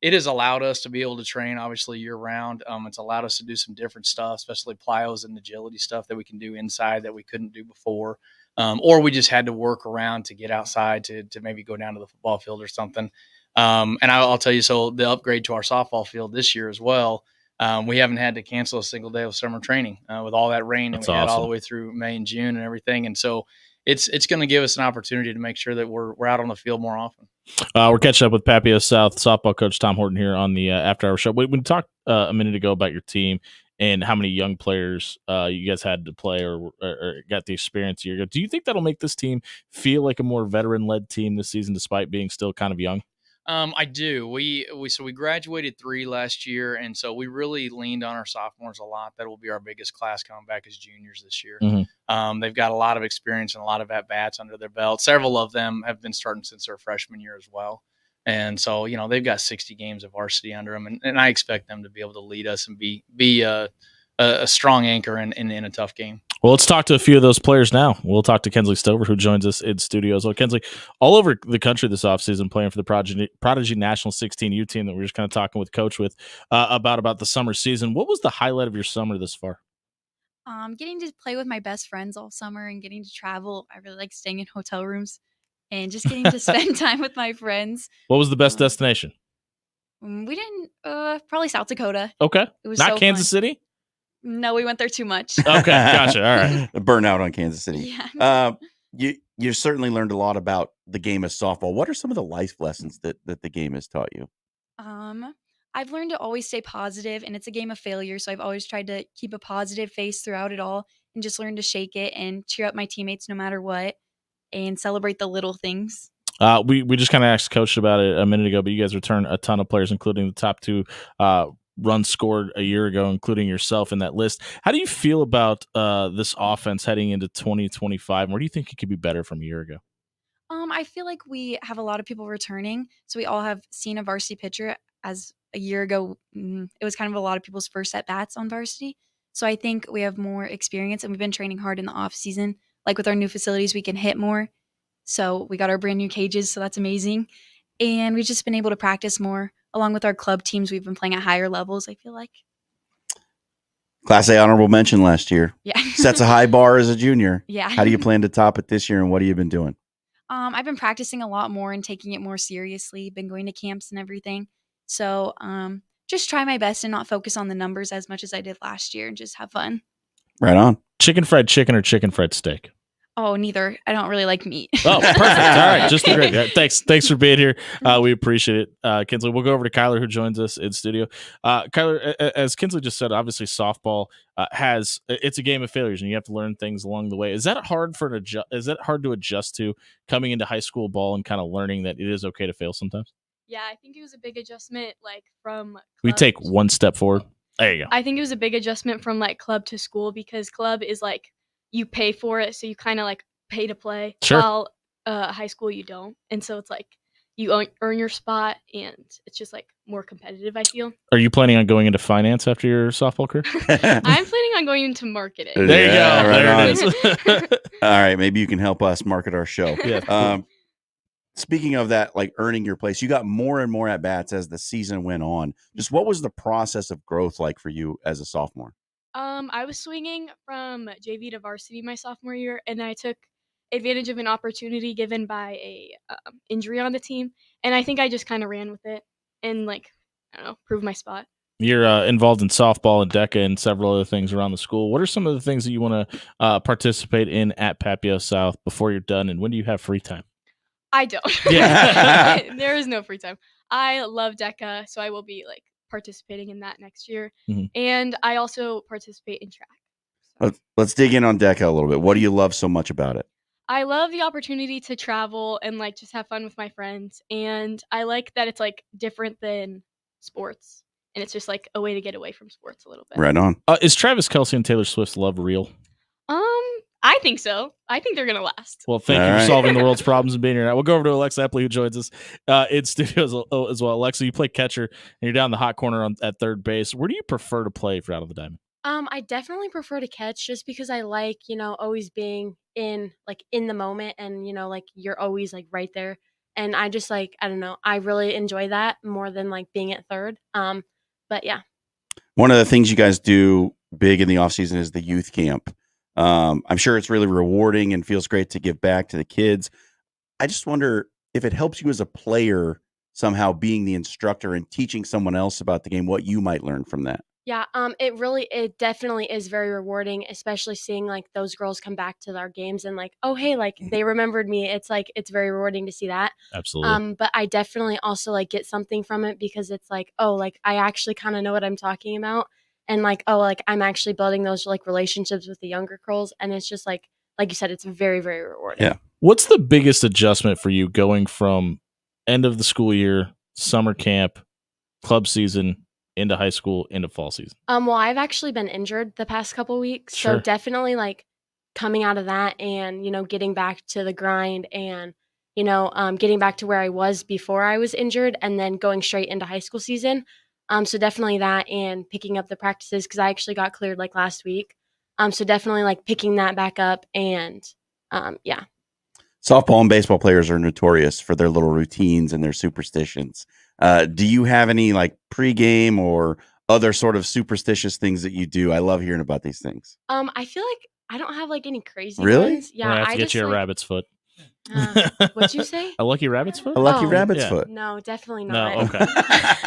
It has allowed us to be able to train, obviously, year round. It's allowed us to do some different stuff, especially plyos and agility stuff that we can do inside that we couldn't do before. Or we just had to work around to get outside to maybe go down to the football field or something. And I'll tell you, so the upgrade to our softball field this year as well, we haven't had to cancel a single day of summer training with all that rain that we had all the way through May and June and everything. And so it's going to give us an opportunity to make sure that we're out on the field more often. We're catching up with Papio South softball coach Tom Horton here on the After Hour Show. We talked a minute ago about your team and how many young players you guys had to play or got the experience a year ago. Do you think that'll make this team feel like a more veteran-led team this season, despite being still kind of young? I do. We graduated 3 last year, and so we really leaned on our sophomores a lot. That will be our biggest class coming back as juniors this year. Mm-hmm. They've got a lot of experience and a lot of at-bats under their belt. Several of them have been starting since their freshman year as well. And so, they've got 60 games of varsity under them, and I expect them to be able to lead us and be a strong anchor in a tough game. Well, let's talk to a few of those players now. We'll talk to Kensley Stover, who joins us in studio. So, Kensley, all over the country this offseason, playing for the Prodigy National 16U team that we were just kind of talking with Coach about the summer season. What was the highlight of your summer this far? Getting to play with my best friends all summer and getting to travel. I really like staying in hotel rooms and just getting to spend time with my friends. What was the best destination? We didn't, probably South Dakota. Okay. It was not so Kansas fun. City? No, we went there too much. Okay, gotcha. All right. The burnout on Kansas City. Yeah. You certainly learned a lot about the game of softball. What are some of the life lessons that the game has taught you? I've learned to always stay positive, and it's a game of failure, so I've always tried to keep a positive face throughout it all and just learn to shake it and cheer up my teammates no matter what and celebrate the little things. We just kind of asked Coach about it a minute ago, but you guys returned a ton of players, including the top 2 runs scored a year ago, including yourself in that list. How do you feel about this offense heading into 2025? Where do you think it could be better from a year ago? I feel like we have a lot of people returning, so we all have seen a varsity pitcher. As a year ago, it was kind of a lot of people's first at bats on varsity. So I think we have more experience, and we've been training hard in the off season. Like with our new facilities, we can hit more. So we got our brand new cages, so that's amazing. And we've just been able to practice more. Along with our club teams, we've been playing at higher levels, I feel like. Class A honorable mention last year. Yeah. Sets a high bar as a junior. Yeah. How do you plan to top it this year, and what have you been doing? I've been practicing a lot more and taking it more seriously, been going to camps and everything. So just try my best and not focus on the numbers as much as I did last year and just have fun. Right on. Chicken fried chicken or chicken fried steak? Oh, neither. I don't really like meat. Oh, perfect. All right. Just great. Yeah, thanks for being here. We appreciate it. Kinsley, we'll go over to Kyler, who joins us in studio. Kyler, as Kinsley just said, obviously softball it's a game of failures, and you have to learn things along the way. Is that hard to adjust to coming into high school ball and kind of learning that it is okay to fail sometimes? Yeah, I think it was a big adjustment, like from we take one step forward. There you go. I think it was a big adjustment from like club to school, because club is like you pay for it, so you kind of like pay to play. Sure. While high school you don't, and so it's like you earn your spot, and it's just like more competitive, I feel. Are you planning on going into finance after your softball career? I'm planning on going into marketing. There you go. Right there it is. All right, maybe you can help us market our show. Yeah. Speaking of that, like earning your place, you got more and more at bats as the season went on. Just what was the process of growth like for you as a sophomore? I was swinging from JV to varsity my sophomore year, and I took advantage of an opportunity given by a injury on the team, and I think I just kind of ran with it and proved my spot. You're involved in softball and DECA and several other things around the school. What are some of the things that you want to participate in at Papio South before you're done, and when do you have free time? I don't. Yeah. There is no free time. I love DECA, so I will be participating in that next year. Mm-hmm. And I also participate in track. So. Let's dig in on DECA a little bit. What do you love so much about it? I love the opportunity to travel and just have fun with my friends. And I like that it's different than sports. And it's just a way to get away from sports a little bit. Right on. Is Travis Kelce and Taylor Swift's love real? I think so. I think they're going to last. Well, thank you for solving the world's problems and being here. Now, we'll go over to Alexa Epley, who joins us in studio as well. Alexa, you play catcher, and you're down the hot corner at third base. Where do you prefer to play for Out of the Diamond? I definitely prefer to catch, just because I like, always being in the moment, and, you're always right there. And I just I don't know, I really enjoy that more than being at third. But yeah. One of the things you guys do big in the off season is the youth camp. I'm sure it's really rewarding and feels great to give back to the kids. I just wonder if it helps you as a player somehow, being the instructor and teaching someone else about the game, what you might learn from that. Yeah, it definitely is very rewarding, especially seeing those girls come back to our games and oh, hey, they remembered me. It's it's very rewarding to see that. Absolutely. But I definitely also get something from it, because it's I actually kind of know what I'm talking about. And I'm actually building those relationships with the younger girls, and it's just like you said, it's very, very rewarding. Yeah. What's the biggest adjustment for you going from end of the school year, summer camp, club season, into high school, into fall season? Well, I've actually been injured the past couple weeks, Sure. so definitely coming out of that and getting back to the grind and getting back to where I was before I was injured, and then going straight into high school season. So definitely that, and picking up the practices, because I actually got cleared last week. So definitely like picking that back up and yeah. Softball and baseball players are notorious for their little routines and their superstitions. Do you have any like pregame or other sort of superstitious things that you do? I love hearing about these things. I feel like I don't have like any crazy Really? ones. Yeah, I have to I get just you a like, rabbit's foot. What'd you say? A lucky rabbit's foot? A lucky Oh, rabbit's yeah. foot. No, definitely No, not. okay.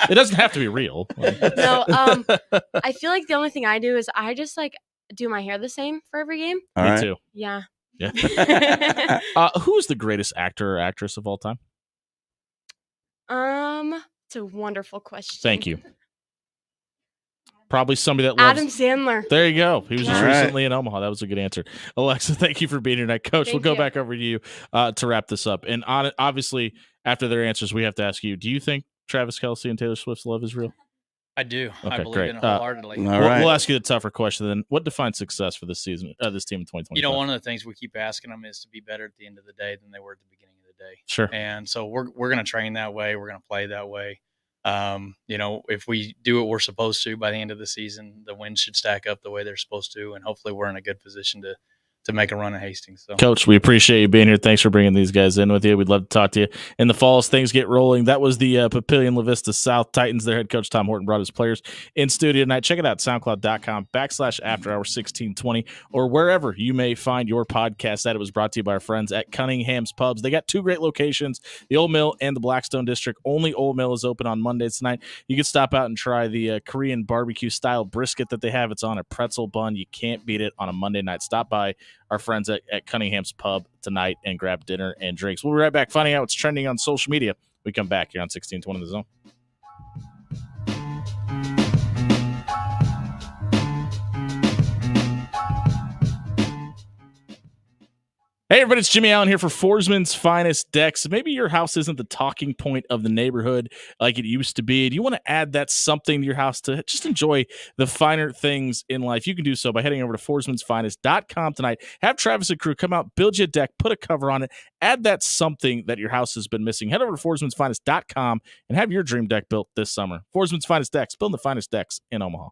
It doesn't have to be real. No, I feel like the only thing I do is I just like do my hair the same for every game. All Me right. too. Yeah. Yeah. Who is the greatest actor or actress of all time? It's a wonderful question. Thank you. Probably somebody that loves Adam Sandler. There you go. He was just All right. recently in Omaha. That was a good answer. Alexa, thank you for being here tonight. Coach, we'll Thank go you. back over to you to wrap this up. And obviously, after their answers, we have to ask you, do you think Travis Kelce and Taylor Swift's love is real? I do. Okay, I believe great. in it wholeheartedly. All right. We'll ask you the tougher question then. What defines success for this season, this team in 2020? You know, one of the things we keep asking them is to be better at the end of the day than they were at the beginning of the day. Sure. And so we're going to train that way. We're going to play that way. You know, if we do what we're supposed to by the end of the season, the wins should stack up the way they're supposed to, and hopefully we're in a good position to make a run at Hastings. So, Coach, we appreciate you being here. Thanks for bringing these guys in with you. We'd love to talk to you in the fall as things get rolling. That was the Papillion La Vista South Titans. Their head coach, Tom Horton, brought his players in studio tonight. Check it out, soundcloud.com/afterhour1620 or wherever you may find your podcast. That it was brought to you by our friends at Cunningham's Pubs. They got two great locations, the Old Mill and the Blackstone District. Only Old Mill is open on Mondays tonight. You can stop out and try the Korean barbecue style brisket that they have. It's on a pretzel bun. You can't beat it on a Monday night. Stop by our friends at Cunningham's Pub tonight and grab dinner and drinks. We'll be right back finding out what's trending on social media. We come back here on 1620 The Zone. Hey, everybody, it's Jimmy Allen here for Forsman's Finest Decks. Maybe your house isn't the talking point of the neighborhood like it used to be. Do you want to add that something to your house to just enjoy the finer things in life? You can do so by heading over to forsmansfinest.com tonight. Have Travis and crew come out, build you a deck, put a cover on it, add that something that your house has been missing. Head over to forsmansfinest.com and have your dream deck built this summer. Forsman's Finest Decks, building the finest decks in Omaha.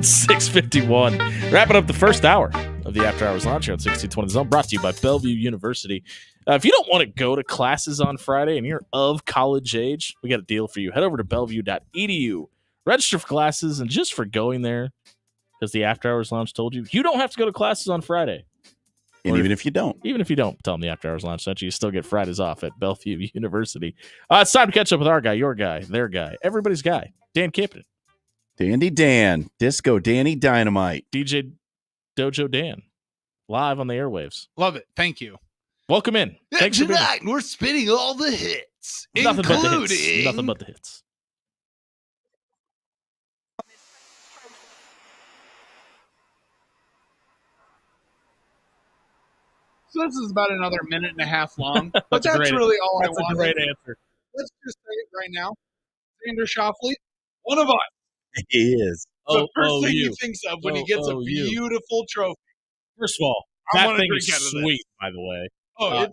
6:51. Wrapping up the first hour of the After Hours Lounge here on 1620 The Zone, brought to you by Bellevue University. If you don't want to go to classes on Friday and you're of college age, we got a deal for you. Head over to bellevue.edu. Register for classes, and just for going there, because the After Hours Lounge told you, you don't have to go to classes on Friday. And even if you don't, tell them the After Hours Lounge sent you, you still get Fridays off at Bellevue University. It's time to catch up with our guy, your guy, their guy, everybody's guy, Dan Kippen. Dandy Dan, Disco Danny Dynamite. DJ Dojo Dan, live on the airwaves. Love it. Thank you. Welcome in. Thanks for being Tonight, we're spinning all the hits, Nothing including... but the hits. Nothing but the hits. So this is about another minute and a half long, but that's really all I wanted. That's a great answer. Let's just say it right now. Xander Schauffele, one of us. He is. The first thing he thinks of when he gets a beautiful trophy. First of all, that thing is sweet, by the way.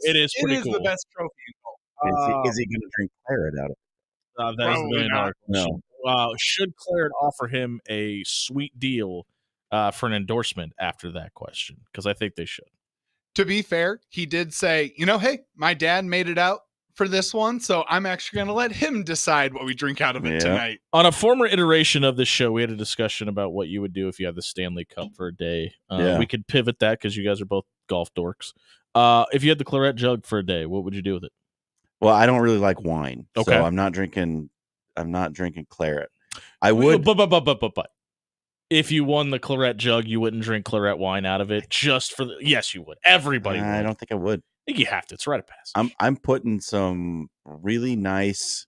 It is pretty cool. It is the best trophy in golf. Is he going to drink claret out of it? That is $1 million question. No. Should Claret offer him a sweet deal for an endorsement after that question? Because I think they should. To be fair, he did say, hey, my dad made it out for this one, so I'm actually going to let him decide what we drink out of it tonight. On a former iteration of this show, we had a discussion about what you would do if you had the Stanley Cup for a day. We could pivot that because you guys are both golf dorks. If you had the claret jug for a day, what would you do with it? Well, I don't really like wine, so I'm not drinking claret. I would, but if you won the claret jug, you wouldn't drink claret wine out of it just for yes, you would. Everybody would. I don't think I would. I think you have to. It's a rite of passage. I'm putting some really nice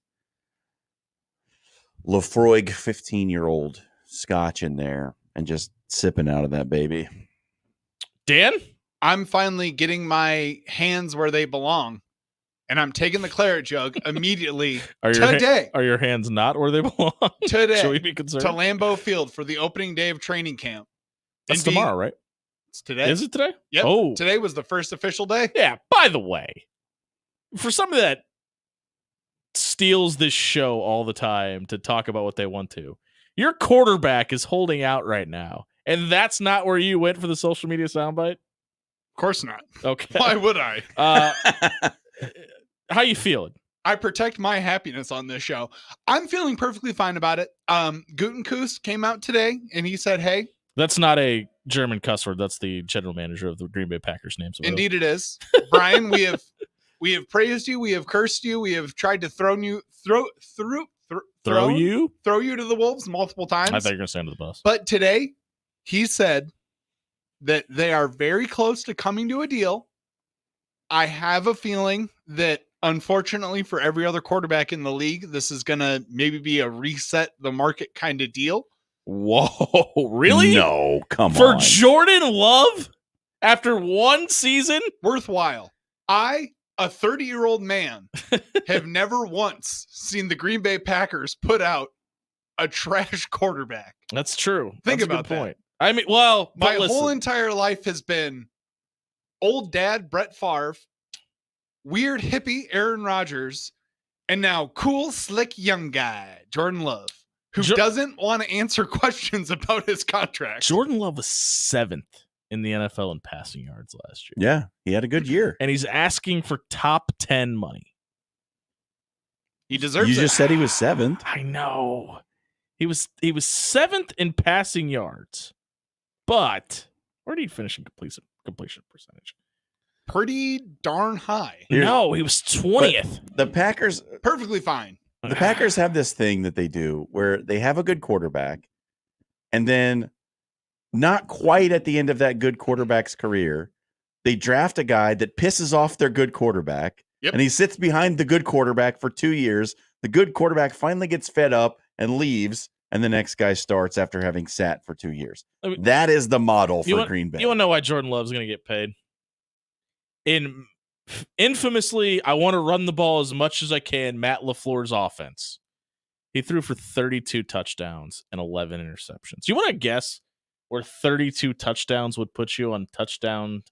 Lafroig 15-year-old scotch in there and just sipping out of that baby. Dan? I'm finally getting my hands where they belong, and I'm taking the claret jug immediately today. Are your hands not where they belong? Today. Should we be concerned? To Lambeau Field for the opening day of training camp. That's tomorrow, right? It's today. Is it today? Yep. Oh. Today was the first official day. Yeah, by the way, for somebody that steals this show all the time to talk about what they want to, your quarterback is holding out right now, and that's not where you went for the social media soundbite? Of course not. Okay. Why would I? How you feeling? I protect my happiness on this show. I'm feeling perfectly fine about it. Gutekunst came out today, and he said, hey. That's not a German cuss word. That's the general manager of the Green Bay Packers name. So indeed it is. Brian, we have praised you. We have cursed you. We have tried to throw you to the wolves multiple times. I thought you were going to say under the bus. But today he said that they are very close to coming to a deal. I have a feeling that unfortunately for every other quarterback in the league, this is going to maybe be a reset the market kind of deal. Whoa, really? No, come on. For Jordan Love after one season? Worthwhile. I, a 30-year-old man, have never once seen the Green Bay Packers put out a trash quarterback. That's true. Think That's about a good point. that. I mean, well, my whole entire life has been old dad Brett Favre, weird hippie Aaron Rodgers, and now cool, slick young guy Jordan Love. Who doesn't want to answer questions about his contract. Jordan Love was 7th in the NFL in passing yards last year. Yeah, he had a good year. And he's asking for top 10 money. He deserves it. You just said he was 7th. I know. He was 7th in passing yards. But where did he finish in completion percentage? Pretty darn high. No, he was 20th. The Packers... Perfectly fine. The Packers have this thing that they do where they have a good quarterback, and then not quite at the end of that good quarterback's career, they draft a guy that pisses off their good quarterback, and he sits behind the good quarterback for 2 years. The good quarterback finally gets fed up and leaves, and the next guy starts after having sat for 2 years. That is the model for Green Bay. You want to know why Jordan Love's going to get paid? Infamously, I want to run the ball as much as I can, Matt LaFleur's offense. He threw for 32 touchdowns and 11 interceptions. You want to guess where 32 touchdowns would put you on touchdown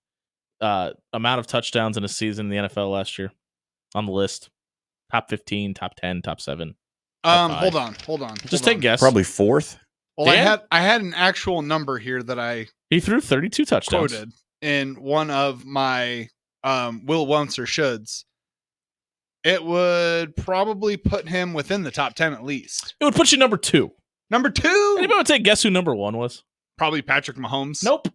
amount of touchdowns in a season in the NFL last year on the list? Top 15, top 10, top 7. Hold on. Just take a guess. Probably 4th. Well, I had an actual number here that he threw 32 touchdowns. Quoted in one of my will wants or shoulds. It would probably put him within the top 10 at least. It would put you number 2. Number 2? Anybody would say guess who number 1 was? Probably Patrick Mahomes. Nope.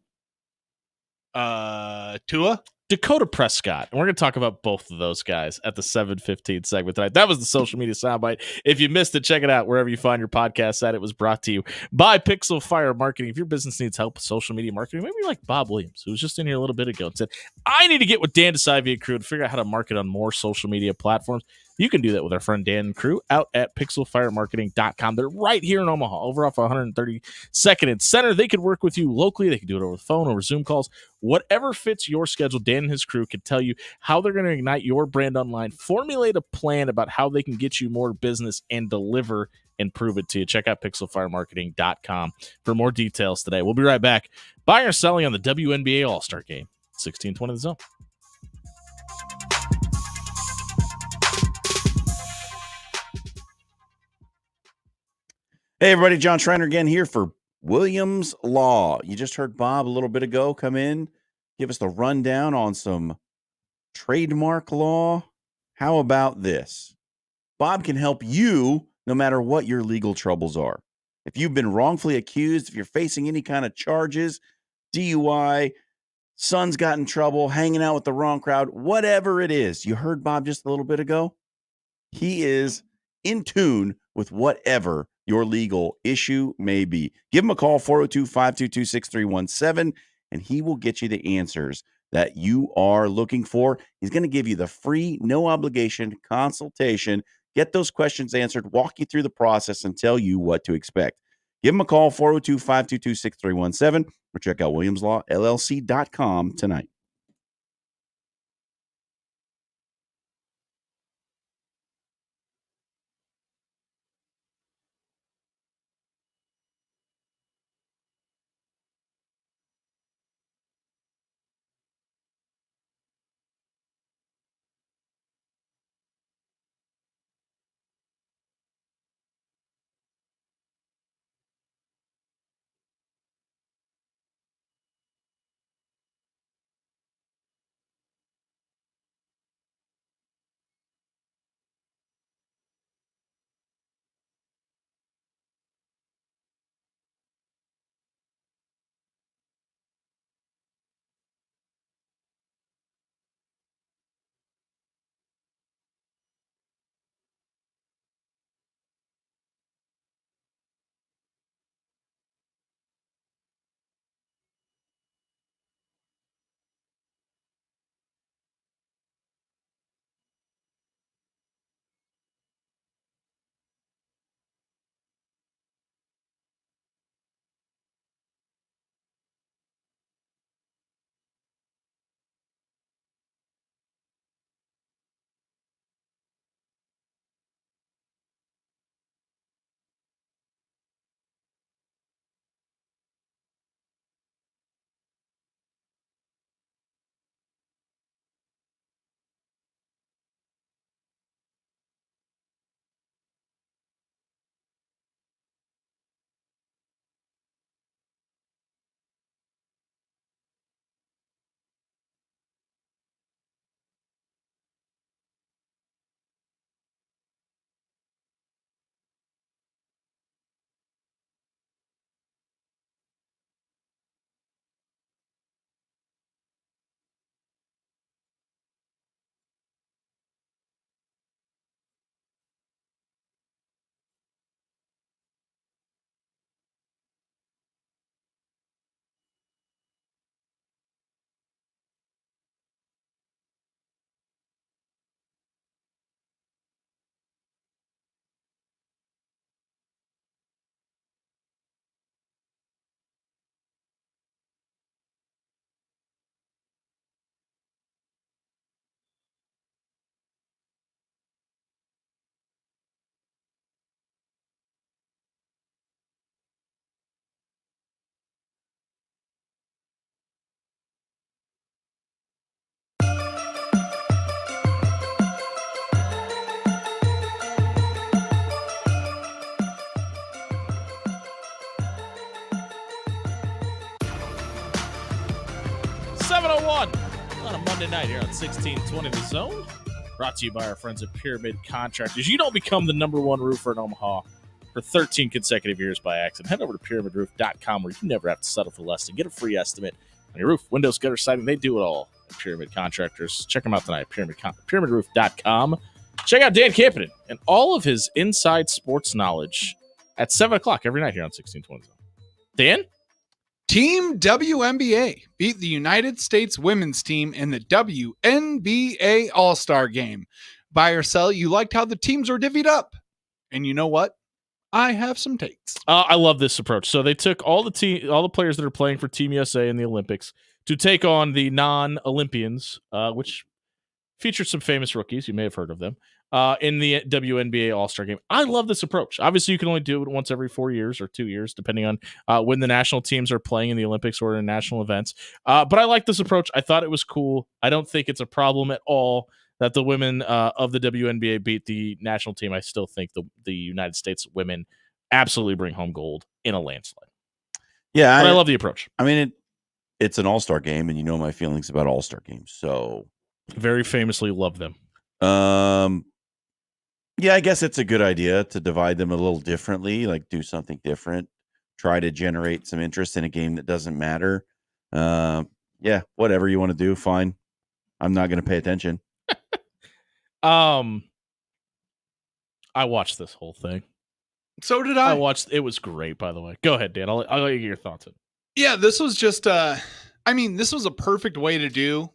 Tua? Dakota Prescott. And we're going to talk about both of those guys at the 7:15 segment tonight. That was the social media soundbite. If you missed it, check it out wherever you find your podcasts at. It was brought to you by Pixel Fire Marketing. If your business needs help with social media marketing, maybe like Bob Williams, who was just in here a little bit ago and said, I need to get with Dan DeSivia crew and figure out how to market on more social media platforms. You can do that with our friend Dan and crew out at pixelfiremarketing.com. They're right here in Omaha, over off 132nd and Center. They could work with you locally. They can do it over the phone, over Zoom calls, whatever fits your schedule. Dan and his crew can tell you how they're going to ignite your brand online, formulate a plan about how they can get you more business and deliver and prove it to you. Check out pixelfiremarketing.com for more details today. We'll be right back. Buying or selling on the WNBA All-Star Game, 1620 The Zone. Hey, everybody. John Schreiner again here for Williams Law. You just heard Bob a little bit ago come in, give us the rundown on some trademark law. How about this? Bob can help you no matter what your legal troubles are. If you've been wrongfully accused, if you're facing any kind of charges, DUI, son's got in trouble, hanging out with the wrong crowd, whatever it is, you heard Bob just a little bit ago. He is in tune with whatever your legal issue may be. Give him a call, 402-522-6317, and he will get you the answers that you are looking for. He's going to give you the free, no obligation consultation, get those questions answered, walk you through the process, and tell you what to expect. Give him a call, 402-522-6317, or check out WilliamsLawLLC.com tonight. 7:01 on a Monday night here on 1620 The Zone. Brought to you by our friends at Pyramid Contractors. You don't become the number one roofer in Omaha for 13 consecutive years by accident. Head over to pyramidroof.com where you never have to settle for less than get a free estimate on your roof, windows, gutter, siding. They do it all at Pyramid Contractors. Check them out tonight, pyramidroof.com. Check out Dan Campinen and all of his inside sports knowledge at 7 o'clock every night here on 1620. Dan? Team WNBA beat the United States women's team in the WNBA All-Star Game. Buy or sell, you liked how the teams were divvied up. And you know what? I have some takes. I love this approach. So they took all the players that are playing for Team USA in the Olympics to take on the non-Olympians, which featured some famous rookies. You may have heard of them. In the WNBA All-Star Game. I love this approach. Obviously, you can only do it once every 4 years or 2 years, depending on when the national teams are playing in the Olympics or in national events. But I like this approach. I thought it was cool. I don't think it's a problem at all that the women of the WNBA beat the national team. I still think the United States women absolutely bring home gold in a landslide. Yeah, but I love the approach. I mean, it's an All-Star game, and you know my feelings about All-Star games. So very famously love them. Yeah, I guess it's a good idea to divide them a little differently, like do something different, try to generate some interest in a game that doesn't matter. Yeah, whatever you want to do, fine. I'm not going to pay attention. I watched this whole thing. So did I. It was great, by the way. Go ahead, Dan. I'll let you get your thoughts in. Yeah, this was just this was a perfect way to do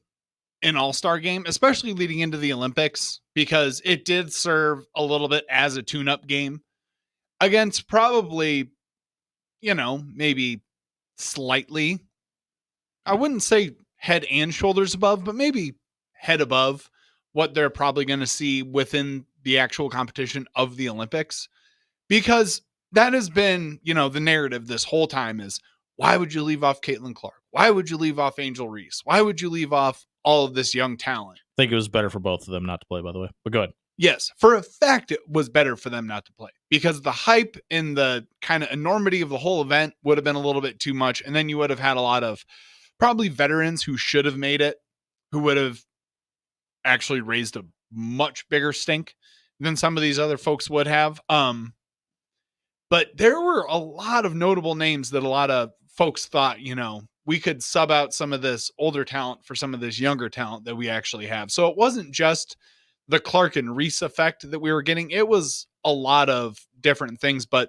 an All-Star game, especially leading into the Olympics, because it did serve a little bit as a tune-up game against probably, maybe slightly, I wouldn't say head and shoulders above, but maybe head above what they're probably going to see within the actual competition of the Olympics. Because that has been, the narrative this whole time is, why would you leave off Caitlin Clark? Why would you leave off Angel Reese? Why would you leave off all of this young talent? I think it was better for both of them not to play, by the way. But go ahead. Yes, for a fact, it was better for them not to play because the hype and the kind of enormity of the whole event would have been a little bit too much. And then you would have had a lot of probably veterans who should have made it, who would have actually raised a much bigger stink than some of these other folks would have. But there were a lot of notable names that a lot of folks thought, we could sub out some of this older talent for some of this younger talent that we actually have. So it wasn't just the Clark and Reese effect that we were getting. It was a lot of different things, but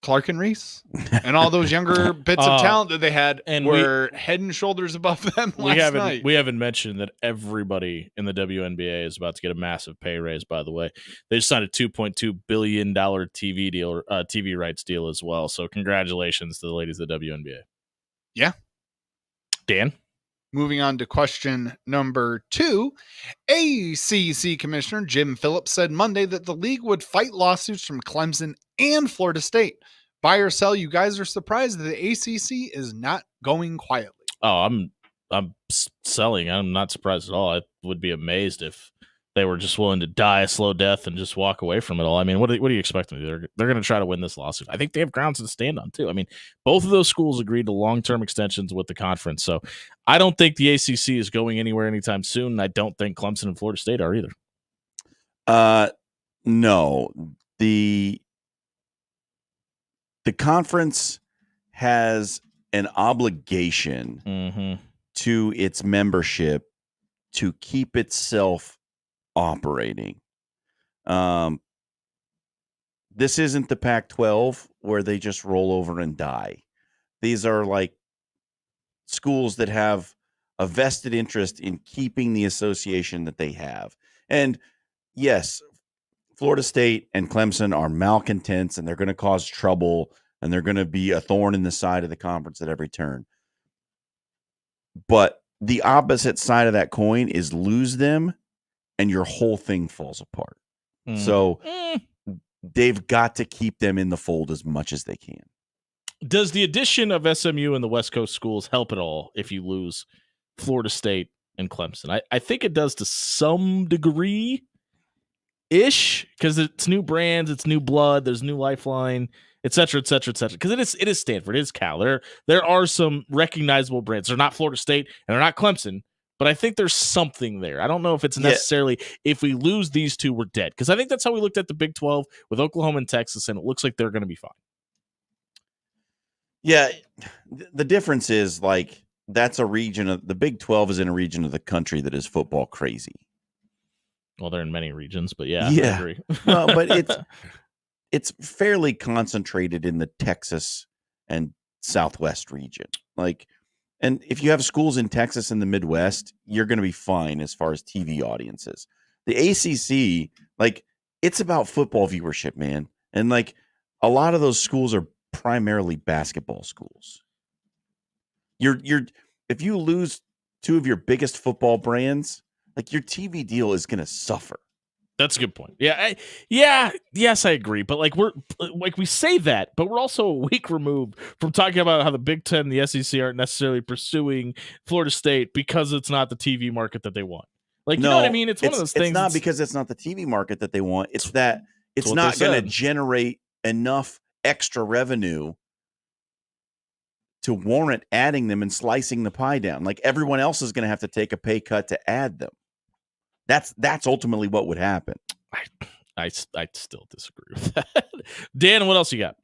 Clark and Reese and all those younger bits of talent that they had and were head and shoulders above them last night. We haven't mentioned that everybody in the WNBA is about to get a massive pay raise, by the way. They just signed a $2.2 billion TV deal, TV rights deal as well. So congratulations to the ladies of the WNBA. Yeah. Dan? Moving on to question number 2, ACC Commissioner Jim Phillips said Monday that the league would fight lawsuits from Clemson and Florida State. Buy or sell, you guys are surprised that the ACC is not going quietly. Oh, I'm selling. I'm not surprised at all. I would be amazed if they were just willing to die a slow death and just walk away from it all. I mean, what do you expect them to do? They're going to try to win this lawsuit. I think they have grounds to stand on, too. I mean, both of those schools agreed to long-term extensions with the conference. So I don't think the ACC is going anywhere anytime soon. And I don't think Clemson and Florida State are either. No. The conference has an obligation to its membership to keep itself operating. This isn't the Pac-12 where they just roll over and die. These are like schools that have a vested interest in keeping the association that they have. And yes, Florida State and Clemson are malcontents and they're going to cause trouble and they're going to be a thorn in the side of the conference at every turn. But the opposite side of that coin is lose them and your whole thing falls apart. So they've got to keep them in the fold as much as they can. Does the addition of SMU and the West Coast schools help at all if you lose Florida State and Clemson? I think it does to some degree-ish, because it's new brands, it's new blood, there's new lifeline, et cetera, et cetera, et cetera. Because it is Stanford, it is Cal. There are some recognizable brands. They're not Florida State and they're not Clemson, but I think there's something there. I don't know if it's necessarily if we lose these two, we're dead. Because I think that's how we looked at the Big 12 with Oklahoma and Texas, and it looks like they're going to be fine. Yeah, the difference is like that's a region of the Big 12 is in a region of the country that is football crazy. Well, they're in many regions, but yeah. I agree. Well, but it's fairly concentrated in the Texas and Southwest region. Like, and if you have schools in Texas and the Midwest, you're going to be fine as far as TV audiences. The ACC, like, it's about football viewership, man. And like a lot of those schools are primarily basketball schools. If you lose two of your biggest football brands, like your TV deal is going to suffer. That's a good point. Yes, I agree. But like we say that, but we're also a week removed from talking about how the Big Ten and the SEC aren't necessarily pursuing Florida State because it's not the TV market that they want. Like, you know what I mean? It's one of those things. It's not because it's not the TV market that they want. It's that it's not going to generate enough extra revenue to warrant adding them and slicing the pie down. Like everyone else is going to have to take a pay cut to add them. That's ultimately what would happen. I still disagree with that. Dan, what else you got?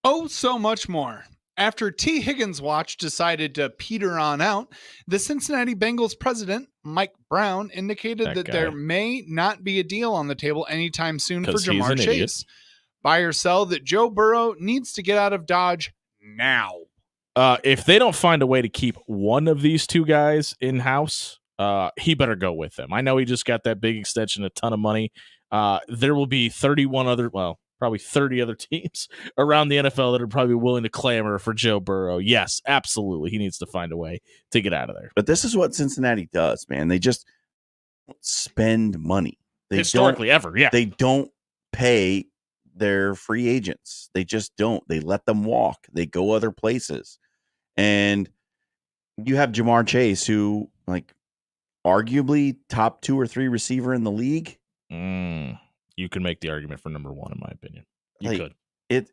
Oh, so much more. After T. Higgins Watch decided to peter on out, the Cincinnati Bengals president, Mike Brown, indicated that there may not be a deal on the table anytime soon for Ja'Marr Chase. Buy or sell that Joe Burrow needs to get out of Dodge now. If they don't find a way to keep one of these two guys in-house, he better go with them. I know he just got that big extension, a ton of money. There will be 30 other teams around the NFL that are probably willing to clamor for Joe Burrow. Yes, absolutely. He needs to find a way to get out of there. But this is what Cincinnati does, man. They just spend money. Historically ever, yeah. They don't pay their free agents. They just don't. They let them walk. They go other places. And you have Ja'Marr Chase, who, like, arguably top 2 or 3 receiver in the league. You can make the argument for number 1, in my opinion. You could.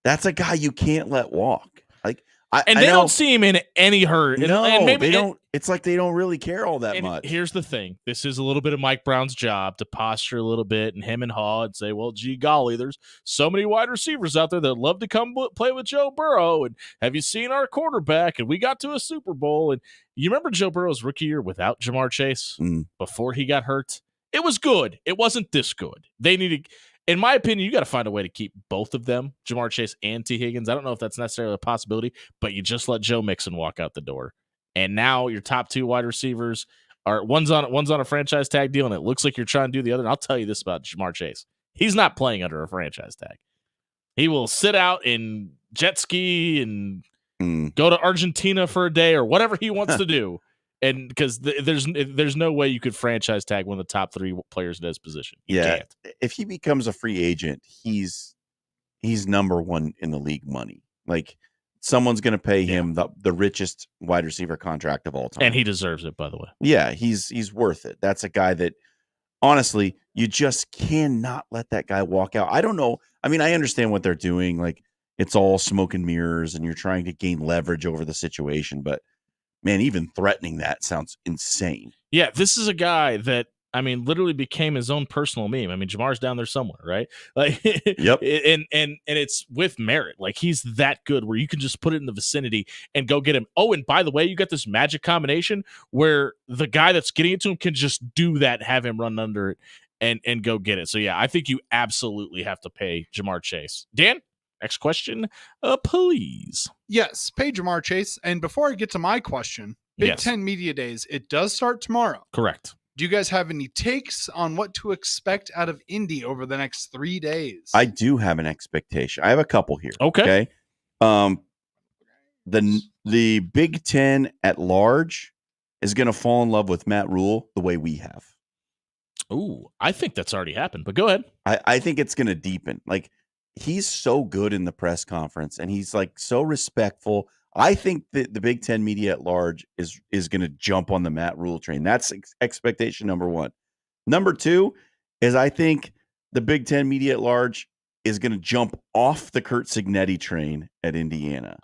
That's a guy you can't let walk. Like, they don't see him in any hurt. No, and maybe they don't. It's like they don't really care all that much. Here's the thing: this is a little bit of Mike Brown's job to posture a little bit, and him and Haw and say, "Well, gee golly, there's so many wide receivers out there that love to come play with Joe Burrow. And have you seen our quarterback? And we got to a Super Bowl. And you remember Joe Burrow's rookie year without Ja'Marr Chase before he got hurt? It was good. It wasn't this good. They needed." In my opinion, you got to find a way to keep both of them, Ja'Marr Chase and T. Higgins. I don't know if that's necessarily a possibility, but you just let Joe Mixon walk out the door. And now your top 2 wide receivers are one's on a franchise tag deal, and it looks like you're trying to do the other. And I'll tell you this about Ja'Marr Chase. He's not playing under a franchise tag. He will sit out and jet ski and go to Argentina for a day or whatever he wants to do. And because there's no way you could franchise tag one of the top 3 players in his position. You can't. If he becomes a free agent, he's number 1 in the league money. Like, someone's going to pay him the richest wide receiver contract of all time, and he deserves it. By the way, yeah, he's worth it. That's a guy that, honestly, you just cannot let that guy walk out. I don't know. I mean, I understand what they're doing. Like, it's all smoke and mirrors, and you're trying to gain leverage over the situation, but. Man, even threatening that sounds insane. Yeah, this is a guy that, I mean, literally became his own personal meme. I mean, Jamar's down there somewhere, right? Like, yep. And it's with merit. Like, he's that good where you can just put it in the vicinity and go get him. Oh, and by the way, you got this magic combination where the guy that's getting it to him can just do that, have him run under it, and go get it. So yeah, I think you absolutely have to pay Ja'Marr Chase. Dan? Next question, please. Yes, pay Ja'Marr Chase. And before I get to my question, Big Ten Media Days, it does start tomorrow. Correct. Do you guys have any takes on what to expect out of Indy over the next 3 days? I do have an expectation. I have a couple here. Okay. The Big Ten at large is going to fall in love with Matt Rule the way we have. Ooh, I think that's already happened, but go ahead. I think it's going to deepen. Like, he's so good in the press conference, and he's like so respectful. I think that the Big Ten media at large is going to jump on the Matt Rule train. That's expectation number 1. Number 2 is I think the Big Ten media at large is going to jump off the Curt Cignetti train at Indiana.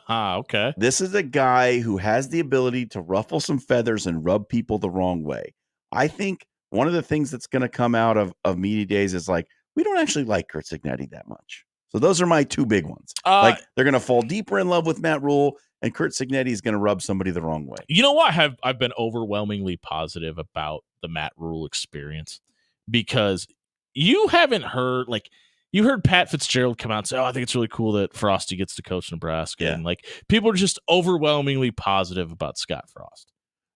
Okay. This is a guy who has the ability to ruffle some feathers and rub people the wrong way. I think one of the things that's going to come out of media days is like, we don't actually like Curt Cignetti that much. So those are my two big ones. Like they're going to fall deeper in love with Matt Rhule, and Curt Cignetti is going to rub somebody the wrong way. You know what? I've been overwhelmingly positive about the Matt Rhule experience, because you haven't heard, like, you heard Pat Fitzgerald come out and say, "Oh, I think it's really cool that Frosty gets to coach Nebraska." Yeah. And like, people are just overwhelmingly positive about Scott Frost.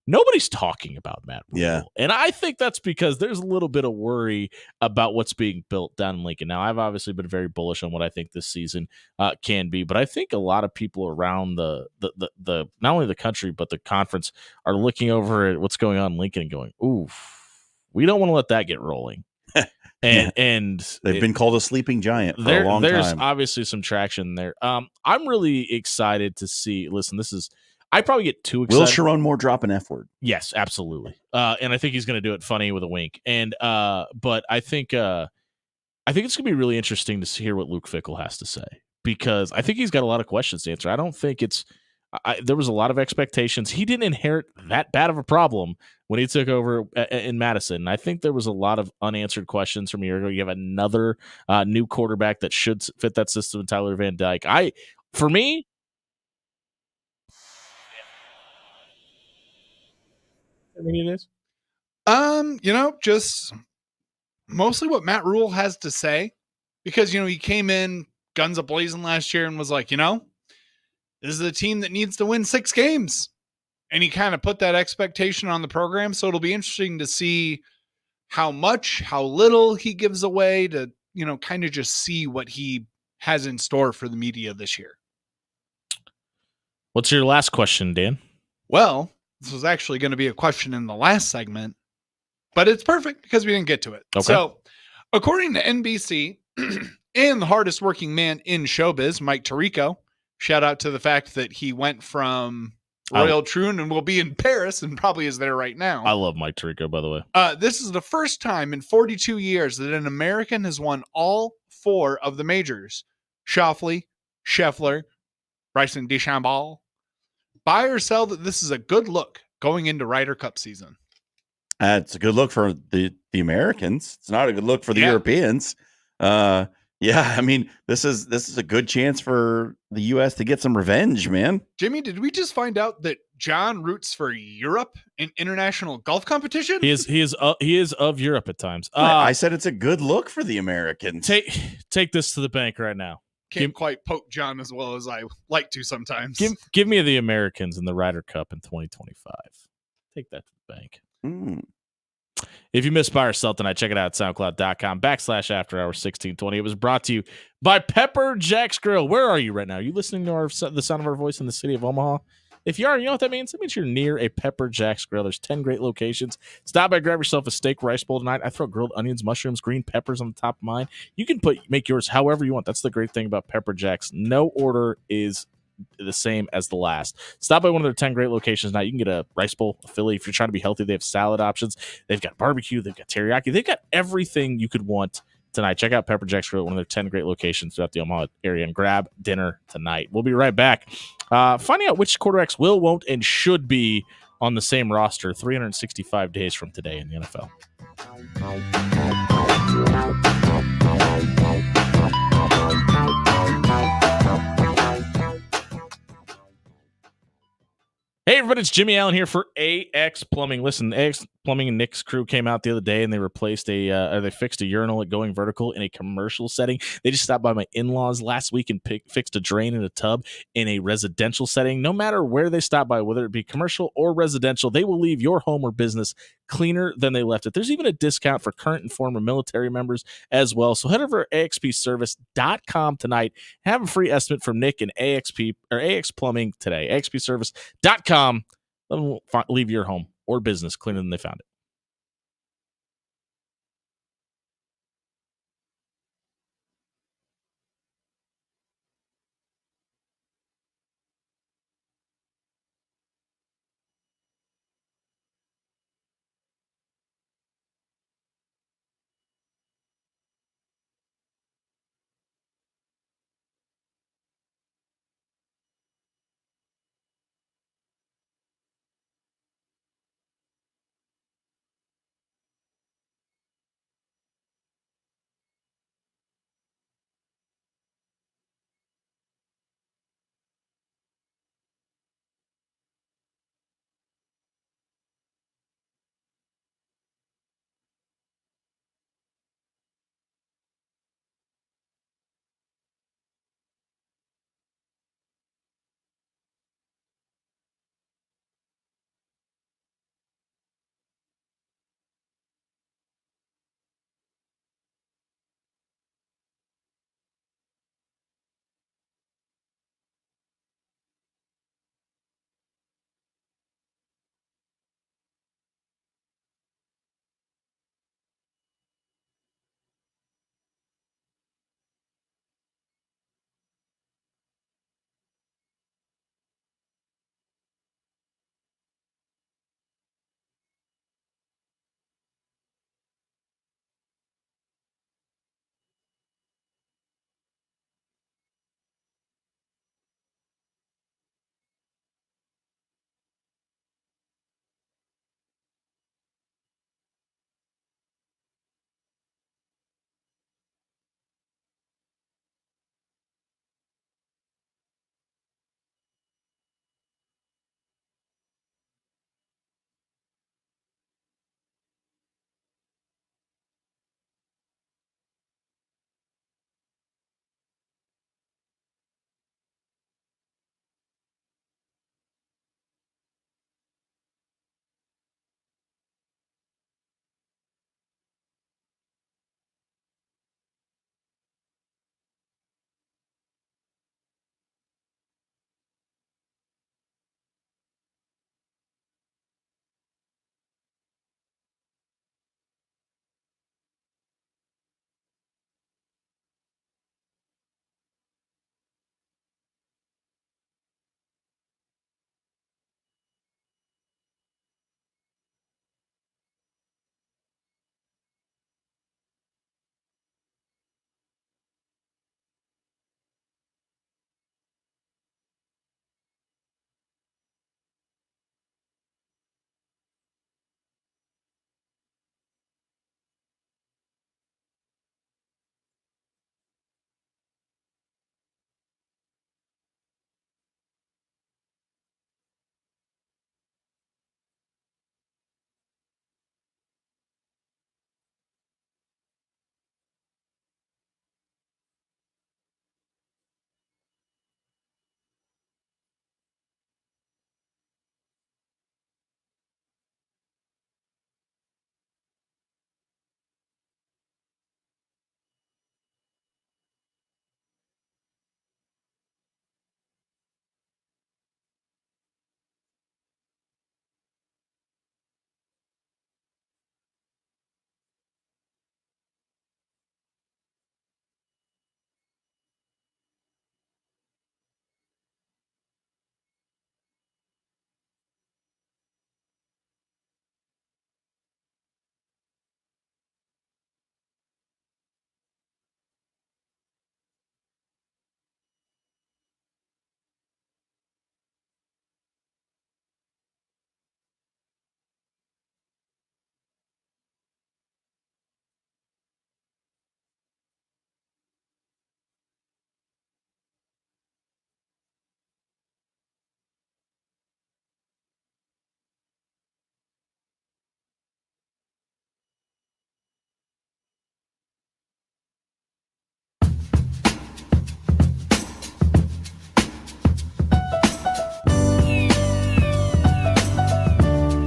Nobody's talking about Matt Rhule. Yeah. And I think that's because there's a little bit of worry about what's being built down in Lincoln. Now, I've obviously been very bullish on what I think this season can be, but I think a lot of people around the not only the country, but the conference are looking over at what's going on in Lincoln and going, "Oof, we don't want to let that get rolling." And they've been called a sleeping giant for a long time. There's obviously some traction there. I'm really excited to see. Listen, I probably get too excited. Will Sharon Moore drop an F word? Yes, absolutely. And I think he's going to do it funny with a wink. And but I think it's going to be really interesting to hear what Luke Fickell has to say, because I think he's got a lot of questions to answer. I don't think there was a lot of expectations. He didn't inherit that bad of a problem when he took over in Madison. I think there was a lot of unanswered questions from a year ago. You have another new quarterback that should fit that system, Tyler Van Dyke. For me, I mean, it is. Just mostly what Matt Rhule has to say, because, he came in guns a-blazing last year and was like, this is a team that needs to win 6 games. And he kind of put that expectation on the program. So it'll be interesting to see how much, how little he gives away to, kind of just see what he has in store for the media this year. What's your last question, Dan? Well, this was actually going to be a question in the last segment, but it's perfect because we didn't get to it. Okay. So, according to NBC and the hardest working man in showbiz, Mike Tirico, shout out to the fact that he went from Royal Troon and will be in Paris and probably is there right now. I love Mike Tirico, by the way. This is the first time in 42 years that an American has won all 4 of the majors. Schauffele, Scheffler, Bryson DeChambeau. Buy or sell that this is a good look going into Ryder Cup season? It's a good look for the Americans. It's not a good look for the Europeans. I mean, this is a good chance for the U.S. to get some revenge, man. Jimmy, did we just find out that John roots for Europe in international golf competition? He is of Europe at times. I said it's a good look for the Americans. Take this to the bank right now. Can't quite poke John as well as I like to sometimes. Give me the Americans in the Ryder Cup in 2025. Take that to the bank. If you missed Buy or Sell tonight, check it out at SoundCloud.com/AfterHours1620. It was brought to you by Pepper Jack's Grill. Where are you right now? Are you listening to the sound of our voice in the city of Omaha? If you are, you know what that means? That means you're near a Pepper Jack's Grill. There's 10 great locations. Stop by, grab yourself a steak rice bowl tonight. I throw grilled onions, mushrooms, green peppers on the top of mine. You can make yours however you want. That's the great thing about Pepper Jack's. No order is the same as the last. Stop by one of their 10 great locations now. You can get a rice bowl, a Philly. If you're trying to be healthy, they have salad options. They've got barbecue. They've got teriyaki. They've got everything you could want tonight. Check out Pepper Jack's Grill, one of their 10 great locations throughout the Omaha area, and grab dinner tonight. We'll be right back. Finding out which quarterbacks will, won't, and should be on the same roster 365 days from today in the NFL. Hey, everybody, it's Jimmy Allen here for AX Plumbing. Listen, AX Plumbing and Nick's crew came out the other day and they replaced they fixed a urinal at Going Vertical in a commercial setting. They just stopped by my in-laws last week and fixed a drain in a tub in a residential setting. No matter where they stop by, whether it be commercial or residential, they will leave your home or business cleaner than they left it. There's even a discount for current and former military members as well. So head over to axpservice.com tonight. Have a free estimate from Nick and AX Plumbing today. axpservice.com. Let them leave your home or business cleaner than they found it.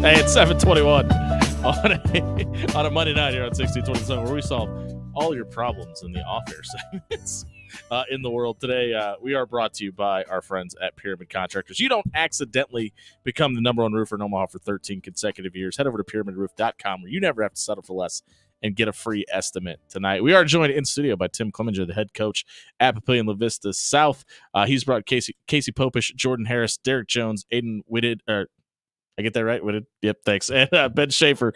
Hey, it's 7:21 on a Monday night here on 1627, where we solve all your problems in the off-air segments in the world. Today, we are brought to you by our friends at Pyramid Contractors. You don't accidentally become the number one roofer in Omaha for 13 consecutive years. Head over to pyramidroof.com, where you never have to settle for less and get a free estimate tonight. We are joined in studio by Tim Clemenger, the head coach at Papillion La Vista South. He's brought Casey Popish, Jordan Harris, Derek Jones, Aiden Whitted. I get that right? Whitted? Yep, thanks. And Ben Schaefer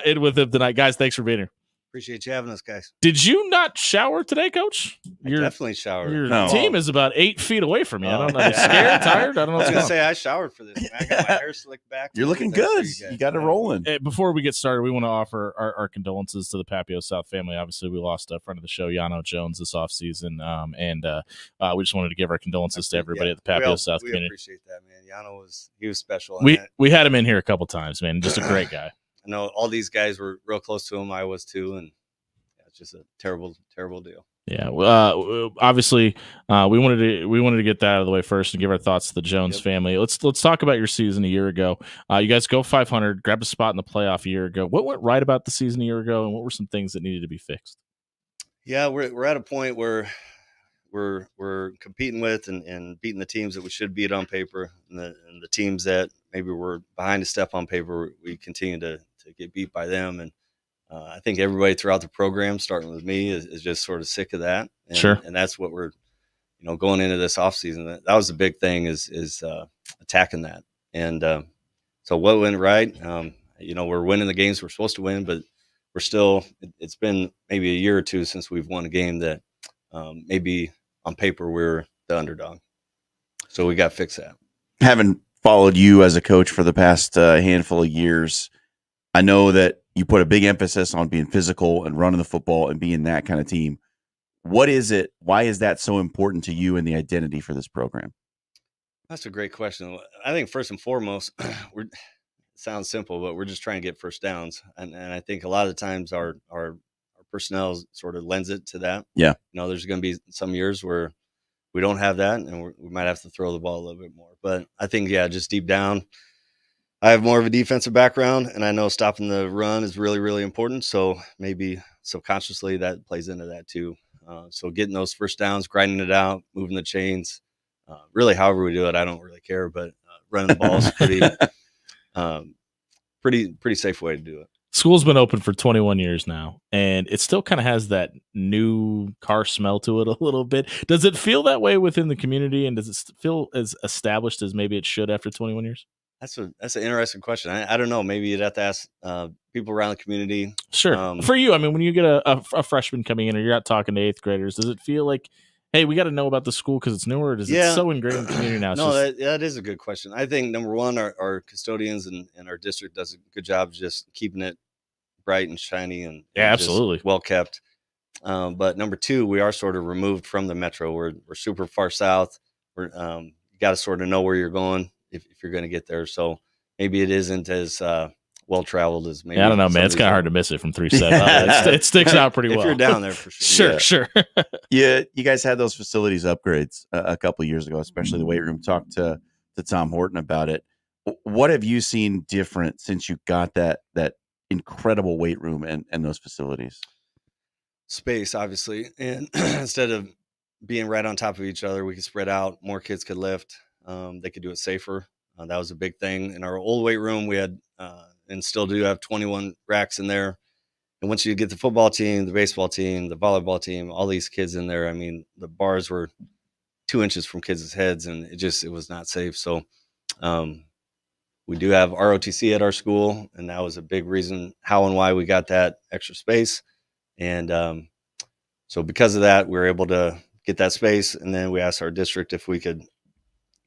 in with him tonight. Guys, thanks for being here. Appreciate you having us, guys. Did you not shower today, Coach? I definitely showered. Your team is about 8 feet away from you. I don't know. Scared, tired? I don't know. I was going to say I showered for this. I got my hair slicked back. You're looking good. You got it rolling. Before we get started, we want to offer our condolences to the Papio South family. Obviously, we lost a friend of the show, Yano Jones, this offseason. And we just wanted to give our condolences to everybody at the Papio South community. We appreciate that, man. Yano was special. We had him in here a couple times, man. Just a great guy. I know all these guys were real close to him. I was too, and it's just a terrible, terrible deal. Yeah, obviously, we wanted to get that out of the way first and give our thoughts to the Jones family. Let's talk about your season a year ago. You guys go 500, grabbed a spot in the playoff a year ago. What went right about the season a year ago, and what were some things that needed to be fixed? Yeah, we're at a point where we're competing with and beating the teams that we should beat on paper, and the teams that maybe we're behind a step on paper, we continue to get beat by them. And I think everybody throughout the program, starting with me, is just sort of sick of that. And, sure. And that's what we're, going into this offseason. That was the big thing is attacking that. And so what went right? We're winning the games we're supposed to win, but we're still. It's been maybe a year or two since we've won a game that maybe on paper we're the underdog. So we got to fix that. Having followed you as a coach for the past handful of years, I know that you put a big emphasis on being physical and running the football and being that kind of team. What is it? Why is that so important to you and the identity for this program? That's a great question. I think first and foremost, it sounds simple, but we're just trying to get first downs. And I think a lot of the times our personnel sort of lends it to that. Yeah. There's going to be some years where we don't have that, and we might have to throw the ball a little bit more. But I think, just deep down, I have more of a defensive background, and I know stopping the run is really, really important. So maybe subconsciously that plays into that too. So getting those first downs, grinding it out, moving the chains, really however we do it, I don't really care. But running the ball is pretty safe way to do it. School's been open for 21 years now, and it still kind of has that new car smell to it a little bit. Does it feel that way within the community, and does it feel as established as maybe it should after 21 years? That's an interesting question. I don't know. Maybe you'd have to ask people around the community. Sure. For you, I mean, when you get a freshman coming in or you're out talking to 8th graders, does it feel like, hey, we got to know about the school because it's newer? Or is it so ingrained in the community now? That is a good question. I think, number one, our custodians and our district does a good job of just keeping it bright and shiny and absolutely well kept. But number two, we are sort of removed from the metro. We're super far south. You got to sort of know where you're going if you're going to get there. So maybe it isn't as well traveled as maybe. I don't know, man. It's kind of hard to miss it from 370. It sticks out pretty well. If you're down there for sure. Sure. Yeah, you guys had those facilities upgrades a couple of years ago, especially the weight room. Talked to Tom Horton about it. What have you seen different since you got that incredible weight room and those facilities? Space, obviously, and instead of being right on top of each other, we could spread out. More kids could lift. They could do it safer. That was a big thing. In our old weight room, we had and still do have 21 racks in there. And once you get the football team, the baseball team, the volleyball team, all these kids in there, I mean, the bars were 2 inches from kids' heads, and it was not safe. So we do have ROTC at our school, and that was a big reason how and why we got that extra space. And so because of that, we were able to get that space, and then we asked our district if we could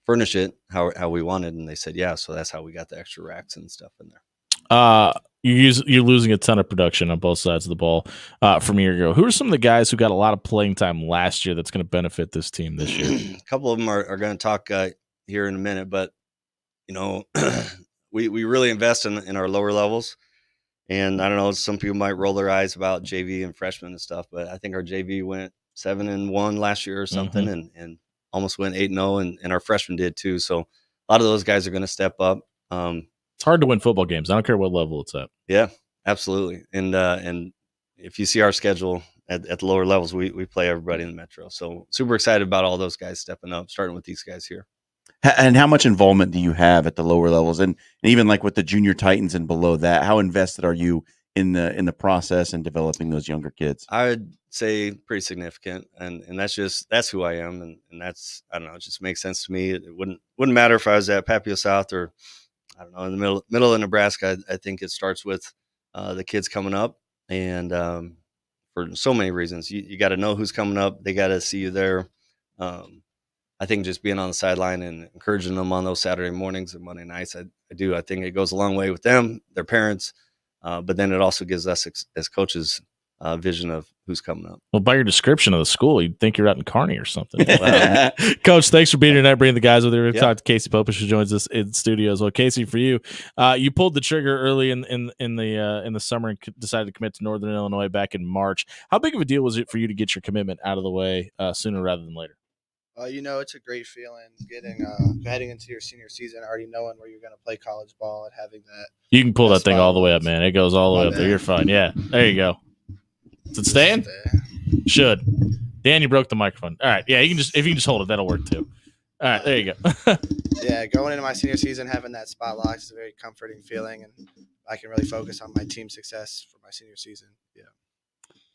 furnish it how we wanted, and they said yeah. So that's how we got the extra racks and stuff in there. You're losing a ton of production on both sides of the ball from a year ago. Who are some of the guys who got a lot of playing time last year that's going to benefit this team this year? A couple of them are going to talk here in a minute, but we really invest in our lower levels. And I don't know, some people might roll their eyes about JV and freshmen and stuff, but I think our JV went 7-1 last year or something, and almost went 8-0, and our freshmen did too. So a lot of those guys are going to step up. It's hard to win football games. I don't care what level it's at. Yeah, absolutely. And if you see our schedule at the lower levels, we play everybody in the Metro. So super excited about all those guys stepping up, starting with these guys here. And how much involvement do you have at the lower levels, and even like with the junior Titans and below that? How invested are you in the process and developing those younger kids? I would say pretty significant, and that's who I am, and that's, I don't know, it just makes sense to me. It wouldn't matter if I was at Papio South or, I don't know, in the middle of Nebraska. I think it starts with the kids coming up, and for so many reasons, you got to know who's coming up. They got to see you there. I think just being on the sideline and encouraging them on those Saturday mornings and Monday nights, I think it goes a long way with them, their parents, but then it also gives us as coaches vision of who's coming up. Well, by your description of the school, you'd think you're out in Kearney or something. Coach, thanks for being here tonight, bringing the guys with you. We're going to talk to Casey Popish, who joins us in studio as well. Casey, for you, you pulled the trigger early in the summer and decided to commit to Northern Illinois back in March. How big of a deal was it for you to get your commitment out of the way sooner rather than later? It's a great feeling heading into your senior season, already knowing where you're going to play college ball and having that. You can pull that thing all the way up, man. It goes all the way up there. You're fine. Yeah, there you go. Is it staying? Should. Dan, you broke the microphone. All right. Yeah, if you can just hold it, that'll work too. All right, there you go. Yeah, going into my senior season, having that spot locked is a very comforting feeling, and I can really focus on my team success for my senior season.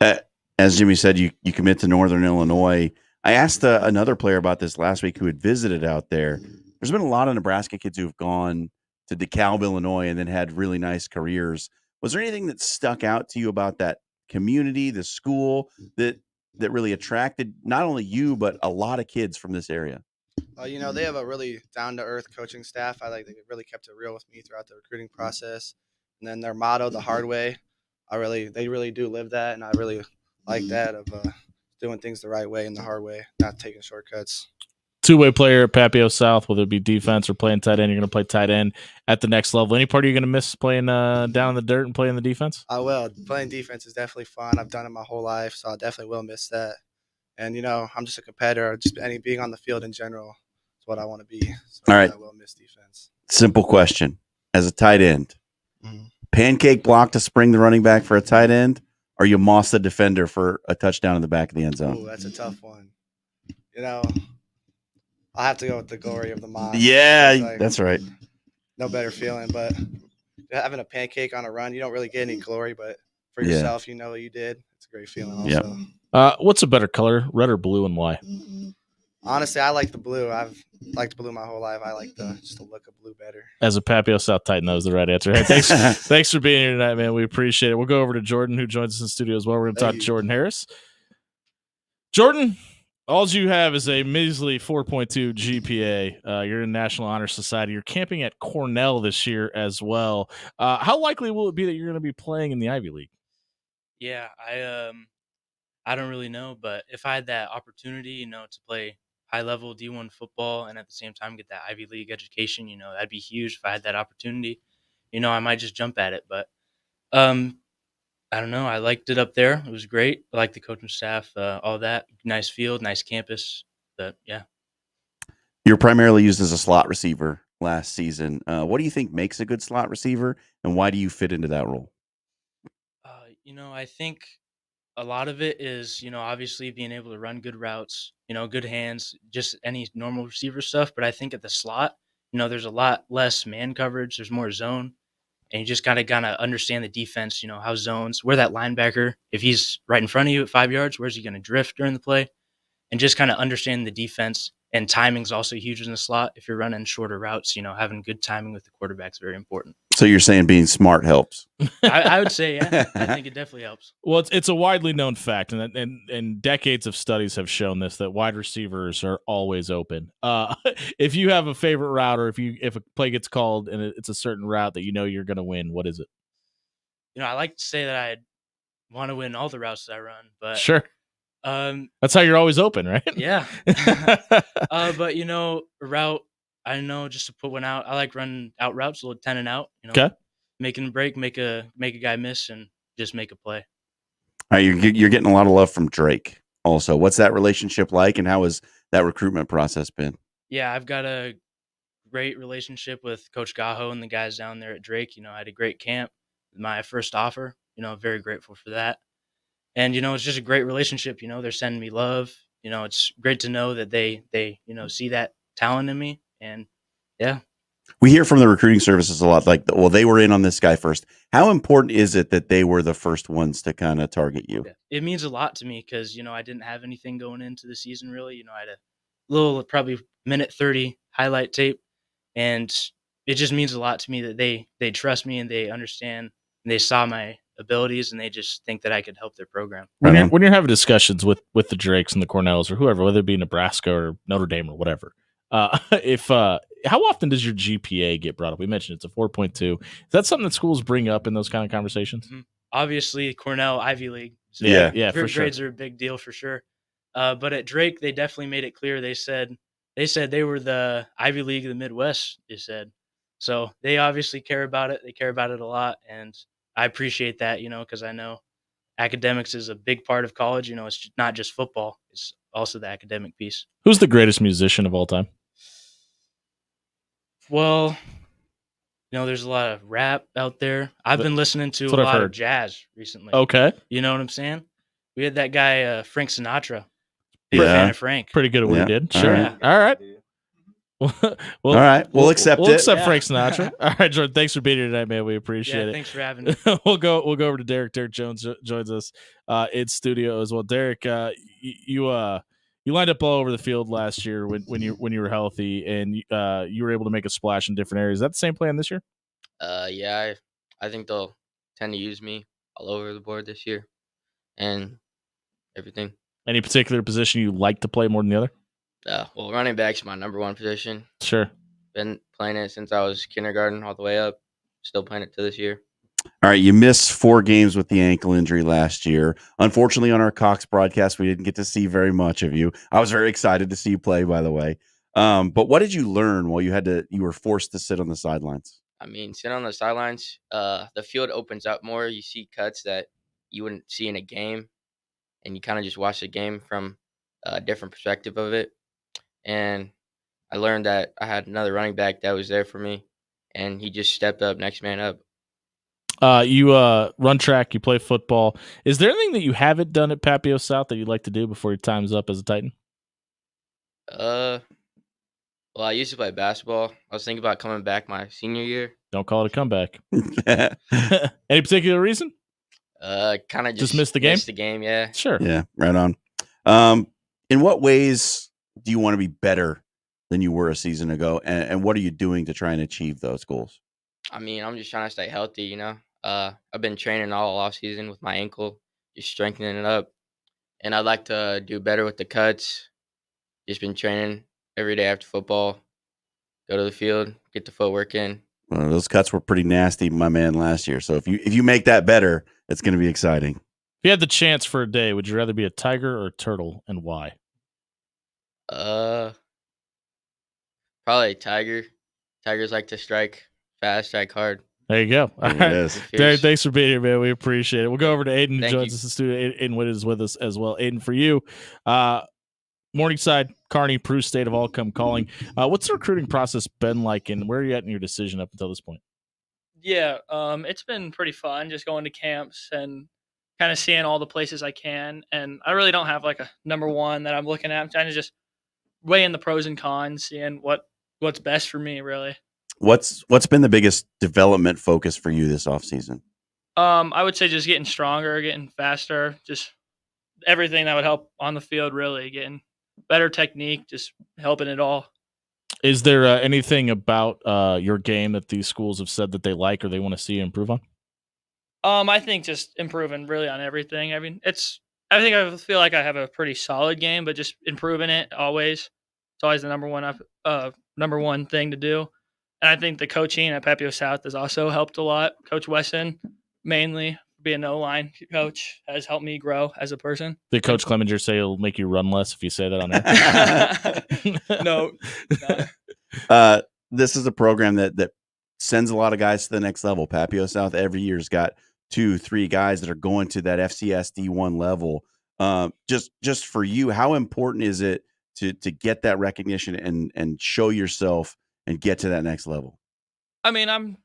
Yeah. As Jimmy said, you commit to Northern Illinois. I asked another player about this last week who had visited out there. There's been a lot of Nebraska kids who've gone to DeKalb, Illinois, and then had really nice careers. Was there anything that stuck out to you about that community, the school, that really attracted not only you, but a lot of kids from this area? They have a really down-to-earth coaching staff. They really kept it real with me throughout the recruiting process. And then their motto, the hard way, they really do live that, and I really like that of doing things the right way and the hard way, not taking shortcuts. Two-way player at Papio South, whether it be defense or playing tight end, you're going to play tight end at the next level. Any part are you going to miss playing down in the dirt and playing the defense? I will. Playing defense is definitely fun. I've done it my whole life, so I definitely will miss that. And, I'm just a competitor. Just being on the field in general is what I want to be. So all right. I will miss defense. Simple question. As a tight end, pancake block to spring the running back for a tight end, or you moss the defender for a touchdown in the back of the end zone? Ooh, that's a tough one. I'll have to go with the glory of the moss. Yeah, that's right. No better feeling, but having a pancake on a run, you don't really get any glory, but for yourself, you know what you did. It's a great feeling also. Yep. What's a better color, red or blue, and why? Honestly, I like the blue. I've liked blue my whole life. I like just the look of blue better. As a Papio South Titan, that was the right answer. Hey, thanks for being here tonight, man. We appreciate it. We'll go over to Jordan, who joins us in the studio as well. We're going to talk to Jordan Harris. Jordan, all you have is a measly 4.2 GPA. You're in National Honor Society. You're camping at Cornell this year as well. How likely will it be that you're going to be playing in the Ivy League? Yeah, I don't really know, but if I had that opportunity, to play high-level D1 football and at the same time get that Ivy League education, that'd be huge if I had that opportunity. I might just jump at it, but I don't know. I liked it up there. It was great. I liked the coaching staff, all that. Nice field, nice campus, but yeah. You're primarily used as a slot receiver last season. What do you think makes a good slot receiver, and why do you fit into that role? I think a lot of it is, obviously being able to run good routes, good hands, just any normal receiver stuff. But I think at the slot, there's a lot less man coverage. There's more zone. And you just gotta understand the defense, how zones, where that linebacker, if he's right in front of you at 5 yards, where's he going to drift during the play? And just kind of understand the defense. And timing's also huge in the slot. If you're running shorter routes, having good timing with the quarterback is very important. So you're saying being smart helps? I would say, yeah. I think it definitely helps. Well, it's a widely known fact, and decades of studies have shown this, that wide receivers are always open. If you have a favorite route, or if a play gets called and it's a certain route that you're going to win, what is it? I like to say that I want to win all the routes that I run, but sure. That's how you're always open, right? Yeah. But a route, I know, just to put one out, I like running out routes, a little 10 and out, okay. Making a break, make a guy miss and just make a play. All right, you're getting a lot of love from Drake also. What's that relationship like, and how has that recruitment process been? Yeah, I've got a great relationship with Coach Gaho and the guys down there at Drake. I had a great camp, my first offer, very grateful for that. And, it's just a great relationship. They're sending me love. It's great to know that they see that talent in me. And yeah. We hear from the recruiting services a lot, like, well, they were in on this guy first. How important is it that they were the first ones to kind of target you? It means a lot to me because, I didn't have anything going into the season really. I had a little, probably minute 30 highlight tape. And it just means a lot to me that they trust me and they understand and they saw my abilities and they just think that I could help their program. When you're having discussions with the Drakes and the Cornells or whoever, whether it be Nebraska or Notre Dame or whatever, how often does your GPA get brought up? We mentioned it's a 4.2. Is that something that schools bring up in those kind of conversations? Mm-hmm. Obviously, Cornell, Ivy League. So yeah, for sure. Grades are a big deal for sure. But at Drake, they definitely made it clear. They said they were the Ivy League of the Midwest, they said. So they obviously care about it. They care about it a lot. And I appreciate that, because I know academics is a big part of college. It's not just football. It's also the academic piece. Who's the greatest musician of all time? Well, there's a lot of rap out there. I've been listening to a lot of jazz recently. Okay. You know what I'm saying? We had that guy, Frank Sinatra. Big fan of Frank. Pretty good at what he did. Sure. All right. All right. We'll accept it. We'll accept Frank Sinatra. All right, Jordan. Thanks for being here tonight, man. We appreciate it. Thanks for having me. We'll go over to Derek. Derek Jones joins us in studio as well. Derek, you lined up all over the field last year when you were healthy, and you were able to make a splash in different areas. Is that the same plan this year? Yeah, I think they'll tend to use me all over the board this year, and everything. Any particular position you like to play more than the other? Well, running back's my number one position. Sure. Been playing it since I was kindergarten all the way up. Still playing it to this year. All right, you missed 4 games with the ankle injury last year. Unfortunately, on our Cox broadcast, we didn't get to see very much of you. I was very excited to see you play, by the way. But what did you learn while you were forced to sit on the sidelines? I mean, sitting on the sidelines, the field opens up more. You see cuts that you wouldn't see in a game, and you kind of just watch the game from a different perspective of it. And I learned that I had another running back that was there for me, and he just stepped up, next man up. You run track, you play football. Is there anything that you haven't done at Papio South that you'd like to do before your time's up as a Titan? Well, I used to play basketball. I was thinking about coming back my senior year. Don't call it a comeback. Any particular reason? Kind of just missed the game? Missed the game, yeah. Sure. Yeah, right on. In what ways do you want to be better than you were a season ago? And what are you doing to try and achieve those goals? I mean, I'm just trying to stay healthy, I've been training all off season with my ankle, just strengthening it up. And I'd like to do better with the cuts. Just been training every day after football. Go to the field, get the footwork in. Well, those cuts were pretty nasty, my man, last year. So if you make that better, it's going to be exciting. If you had the chance for a day, would you rather be a tiger or a turtle, and why? Probably a tiger. Tigers like to strike fast, strike hard. There you go. All right. Derek, thanks for being here, man. We appreciate it. We'll go over to Aiden, who joins us in the studio. Aiden Witt is with us as well. Aiden, for you, Morningside, Kearney, Peru State have all come calling. What's the recruiting process been like, and where are you at in your decision up until this point? Yeah, it's been pretty fun just going to camps and kind of seeing all the places I can. And I really don't have like a number one that I'm looking at. I'm trying to just weighing the pros and cons, seeing what's best for me, really. What's been the biggest development focus for you this offseason? I would say just getting stronger, getting faster, just everything that would help on the field, really, getting better technique, just helping it all. Is there anything about your game that these schools have said that they like or they want to see you improve on? I think just improving really on everything. I mean, I think I feel like I have a pretty solid game, but just improving it always. It's always the number one thing to do. And I think the coaching at Papio South has also helped a lot. Coach Wesson, mainly being an O-line coach, has helped me grow as a person. Did Coach Clemenger say he'll make you run less if you say that on air? No. This is a program that sends a lot of guys to the next level. Papio South every year has got 2-3 guys that are going to that FCS D1 level. Just for you, how important is it to get that recognition and show yourself and get to that next level? I mean, I'm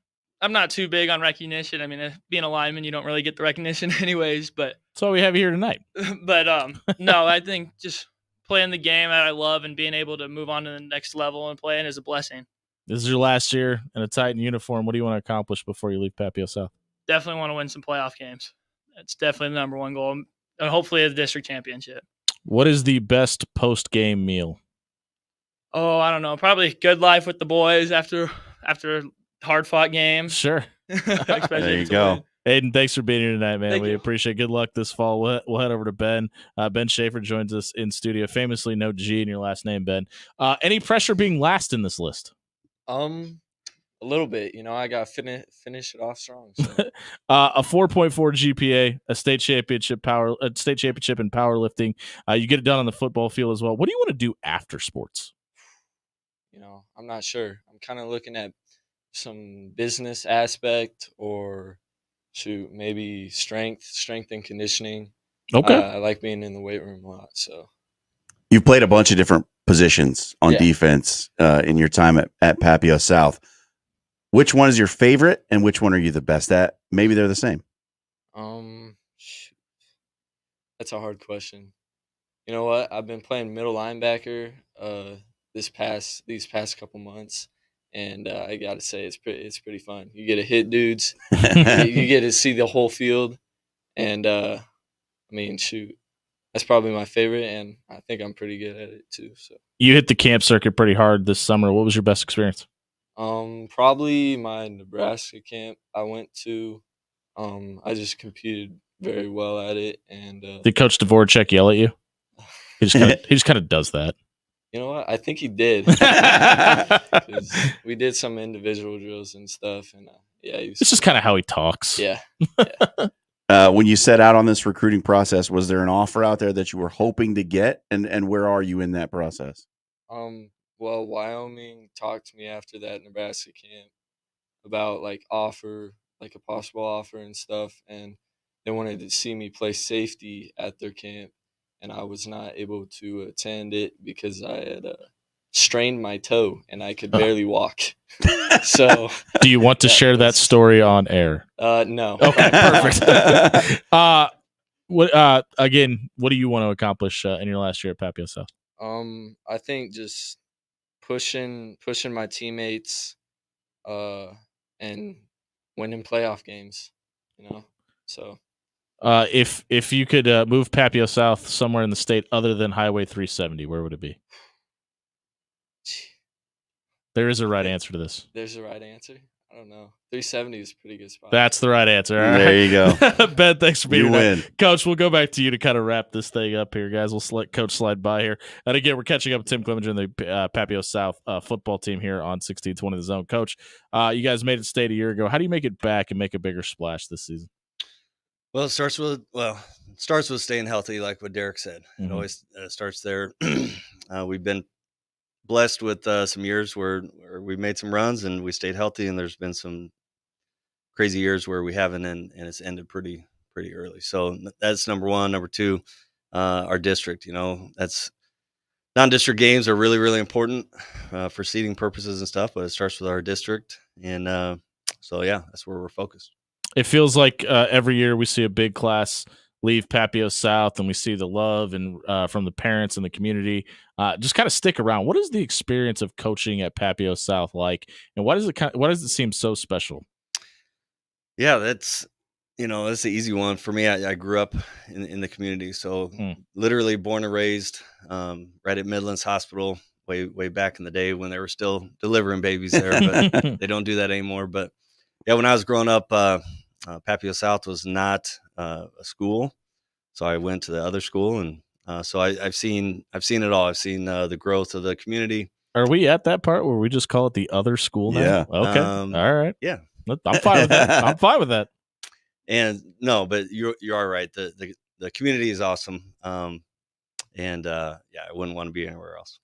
not too big on recognition. I mean, being a lineman, you don't really get the recognition anyways, but that's why we have you here tonight. But no, I think just playing the game that I love and being able to move on to the next level and playing is a blessing. This is your last year in a Titan uniform. What do you want to accomplish before you leave Papio South? Definitely want to win some playoff games. That's definitely the number one goal, and hopefully the district championship. What is the best post-game meal? Oh, I don't know. Probably Good Life with the boys after hard-fought games. Sure. There you go. Aiden, thanks for being here tonight, man. We appreciate it. Good luck this fall. We'll head over to Ben. Ben Schaefer joins us in studio. Famously, no G in your last name, Ben. Any pressure being last in this list? A little bit. I got to finish it off strong. So. A 4.4 GPA, a state championship in powerlifting. You get it done on the football field as well. What do you want to do after sports? I'm not sure. I'm kind of looking at some business aspect or maybe strength and conditioning. Okay. I like being in the weight room a lot. So you've played a bunch of different positions on defense in your time at Papio South. Which one is your favorite and which one are you the best at? Maybe they're the same. That's a hard question. You know what? I've been playing middle linebacker these past couple months, and I got to say it's pretty fun. You get to hit dudes, you get to see the whole field, and that's probably my favorite, and I think I'm pretty good at it too. So you hit the camp circuit pretty hard this summer. What was your best experience? Probably my Nebraska camp I went to. I just competed very well at it, and did Coach Dvorak yell at you? He just kind of does that. You know what? I think he did. We did some individual drills and stuff, and it's just kind of how he talks. Yeah. When you set out on this recruiting process, was there an offer out there that you were hoping to get, and where are you in that process? Well, Wyoming talked to me after that Nebraska camp about a possible offer and stuff, and they wanted to see me play safety at their camp, and I was not able to attend it because I had strained my toe and I could barely walk. So, do you want to share that story on air? No. Okay, perfect. What do you want to accomplish in your last year at Papio South? I think just pushing my teammates, and winning playoff games. So. If you could move Papio South somewhere in the state other than Highway 370, where would it be? There is a right answer to this. There's a right answer. I don't know. 370 is a pretty good spot. That's the right answer. All right. There you go. Ben, thanks for being here. You win. Coach, we'll go back to you to kind of wrap this thing up here, guys. We'll let Coach slide by here. And again, we're catching up with Tim Clevenger and the Papio South football team here on 1620 The Zone. Coach, you guys made it state a year ago. How do you make it back and make a bigger splash this season? Well, it starts with staying healthy, like what Derek said. It always starts there. We've been blessed with some years where we've made some runs and we stayed healthy, and there's been some crazy years where we haven't, and it's ended pretty early. So that's number one. Number two, our district. That's non-district games are really, really important for seeding purposes and stuff, but it starts with our district, and that's where we're focused. It feels like every year we see a big class leave Papio South, and we see the love and from the parents and the community just kind of stick around. What is the experience of coaching at Papio South like, and why does it seem so special? Yeah, that's the easy one for me. I grew up in the community, so literally born and raised right at Midlands Hospital way back in the day when they were still delivering babies there, but they don't do that anymore. But yeah, when I was growing up, Papio South was not a school, so I went to the other school, and so I've seen it all. I've seen the growth of the community. Are we at that part where we just call it the other school now? Yeah. Okay. All right. Yeah. I'm fine with that. I'm fine with that. And no, but you are right. The community is awesome. And I wouldn't want to be anywhere else.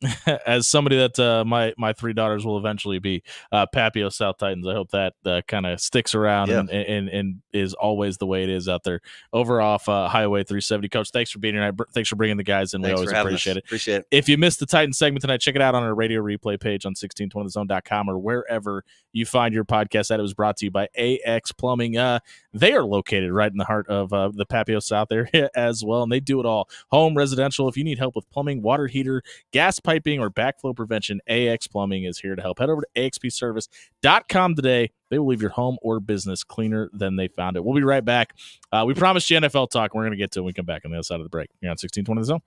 As somebody that my 3 daughters will eventually be Papio South Titans, I hope that kind of sticks around and is always the way it is out there over off Highway 370. Coach, thanks for being here tonight. Thanks for bringing the guys in. We always appreciate it. Appreciate it. If you missed the Titan segment tonight, check it out on our radio replay page on 1620thezone.com or wherever you find your podcast. That it was brought to you by AX Plumbing. They are located right in the heart of the Papio South area as well, and they do it all. Home, residential. If you need help with plumbing, water heater, gas piping, or backflow prevention, AX Plumbing is here to help. Head over to axpservice.com today. They will leave your home or business cleaner than they found it. We'll be right back. We promised you NFL talk. We're going to get to it when we come back on the other side of the break. Here on 1620 The Zone.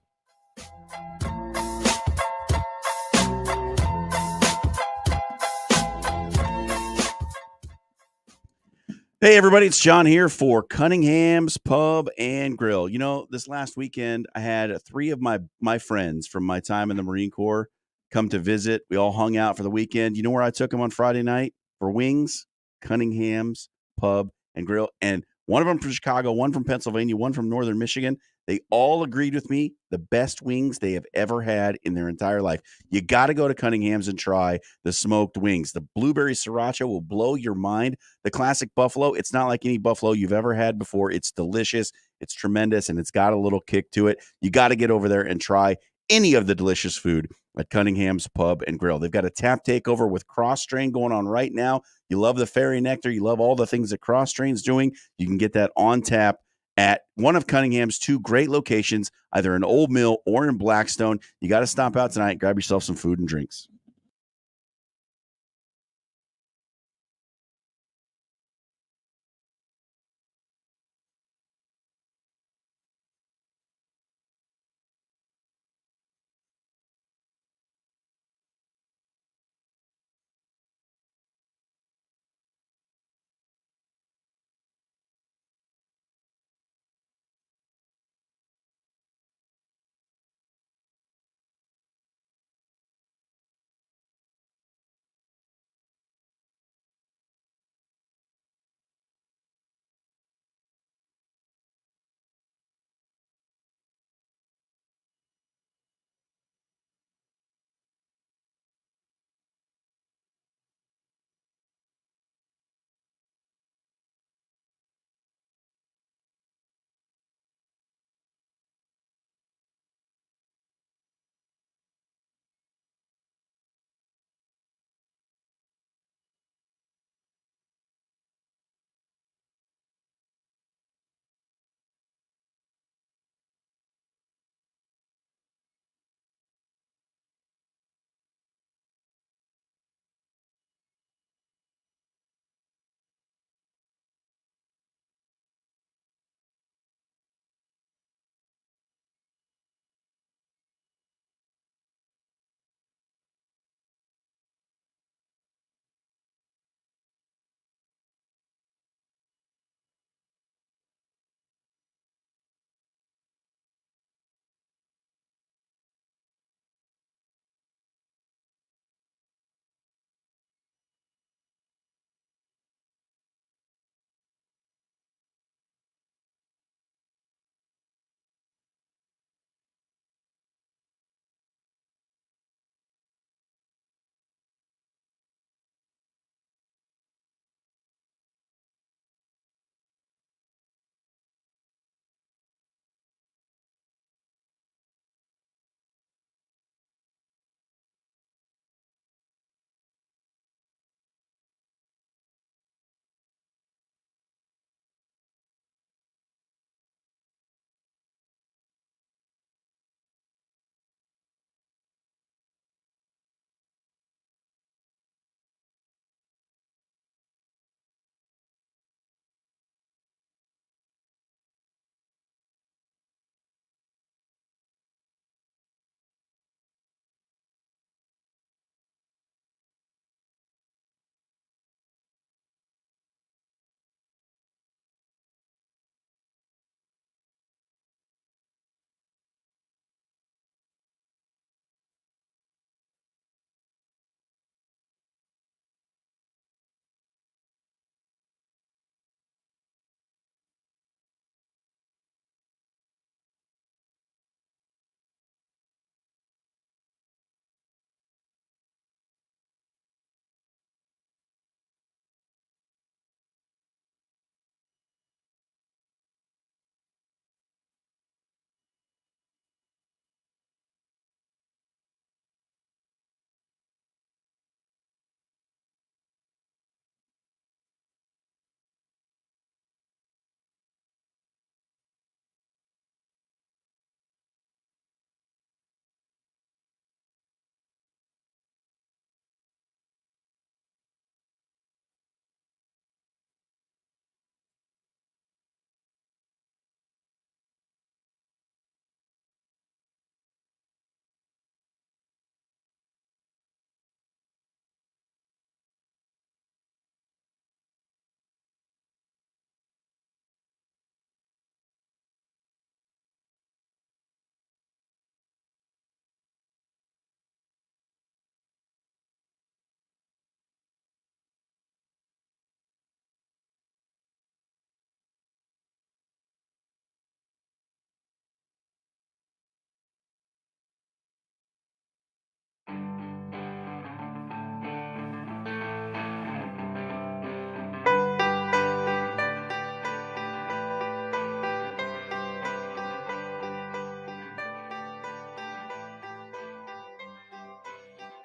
Hey, everybody, it's John here for Cunningham's Pub and Grill. You know, this last weekend, I had 3 of my friends from my time in the Marine Corps come to visit. We all hung out for the weekend. You know where I took them on Friday night for wings? Cunningham's Pub and Grill. And one of them from Chicago, one from Pennsylvania, one from Northern Michigan. They all agreed with me, the best wings they have ever had in their entire life. You got to go to Cunningham's and try the smoked wings. The blueberry sriracha will blow your mind. The classic buffalo, it's not like any buffalo you've ever had before. It's delicious, it's tremendous, and it's got a little kick to it. You got to get over there and try any of the delicious food at Cunningham's Pub and Grill. They've got a tap takeover with Cross Strain going on right now. You love the Fairy Nectar. You love all the things that Cross Strain's doing. You can get that on tap at one of Cunningham's 2 great locations, either in Old Mill or in Blackstone. You got to stop out tonight, grab yourself some food and drinks.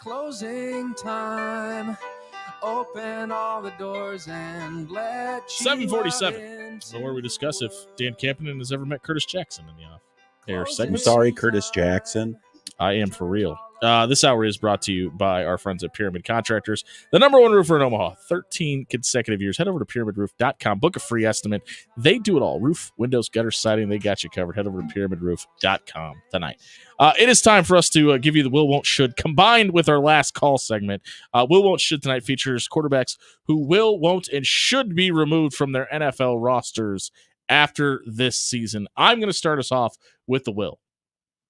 closing time. Open all the doors and let 7:47. So where we discuss if Dan Campanen has ever met Curtis Jackson in the off-air I'm segment. sorry, Curtis Jackson. I am for real. This hour is brought to you by our friends at Pyramid Contractors, the number one roofer in Omaha, 13 consecutive years. Head over to pyramidroof.com, book a free estimate. They do it all. Roof, windows, gutters, siding, they got you covered. Head over to pyramidroof.com tonight. It is time for us to give you the Will, Won't, Should, combined with our last call segment. Will, Won't, Should tonight features quarterbacks who will, won't, and should be removed from their NFL rosters after this season. I'm going to start us off with the Will.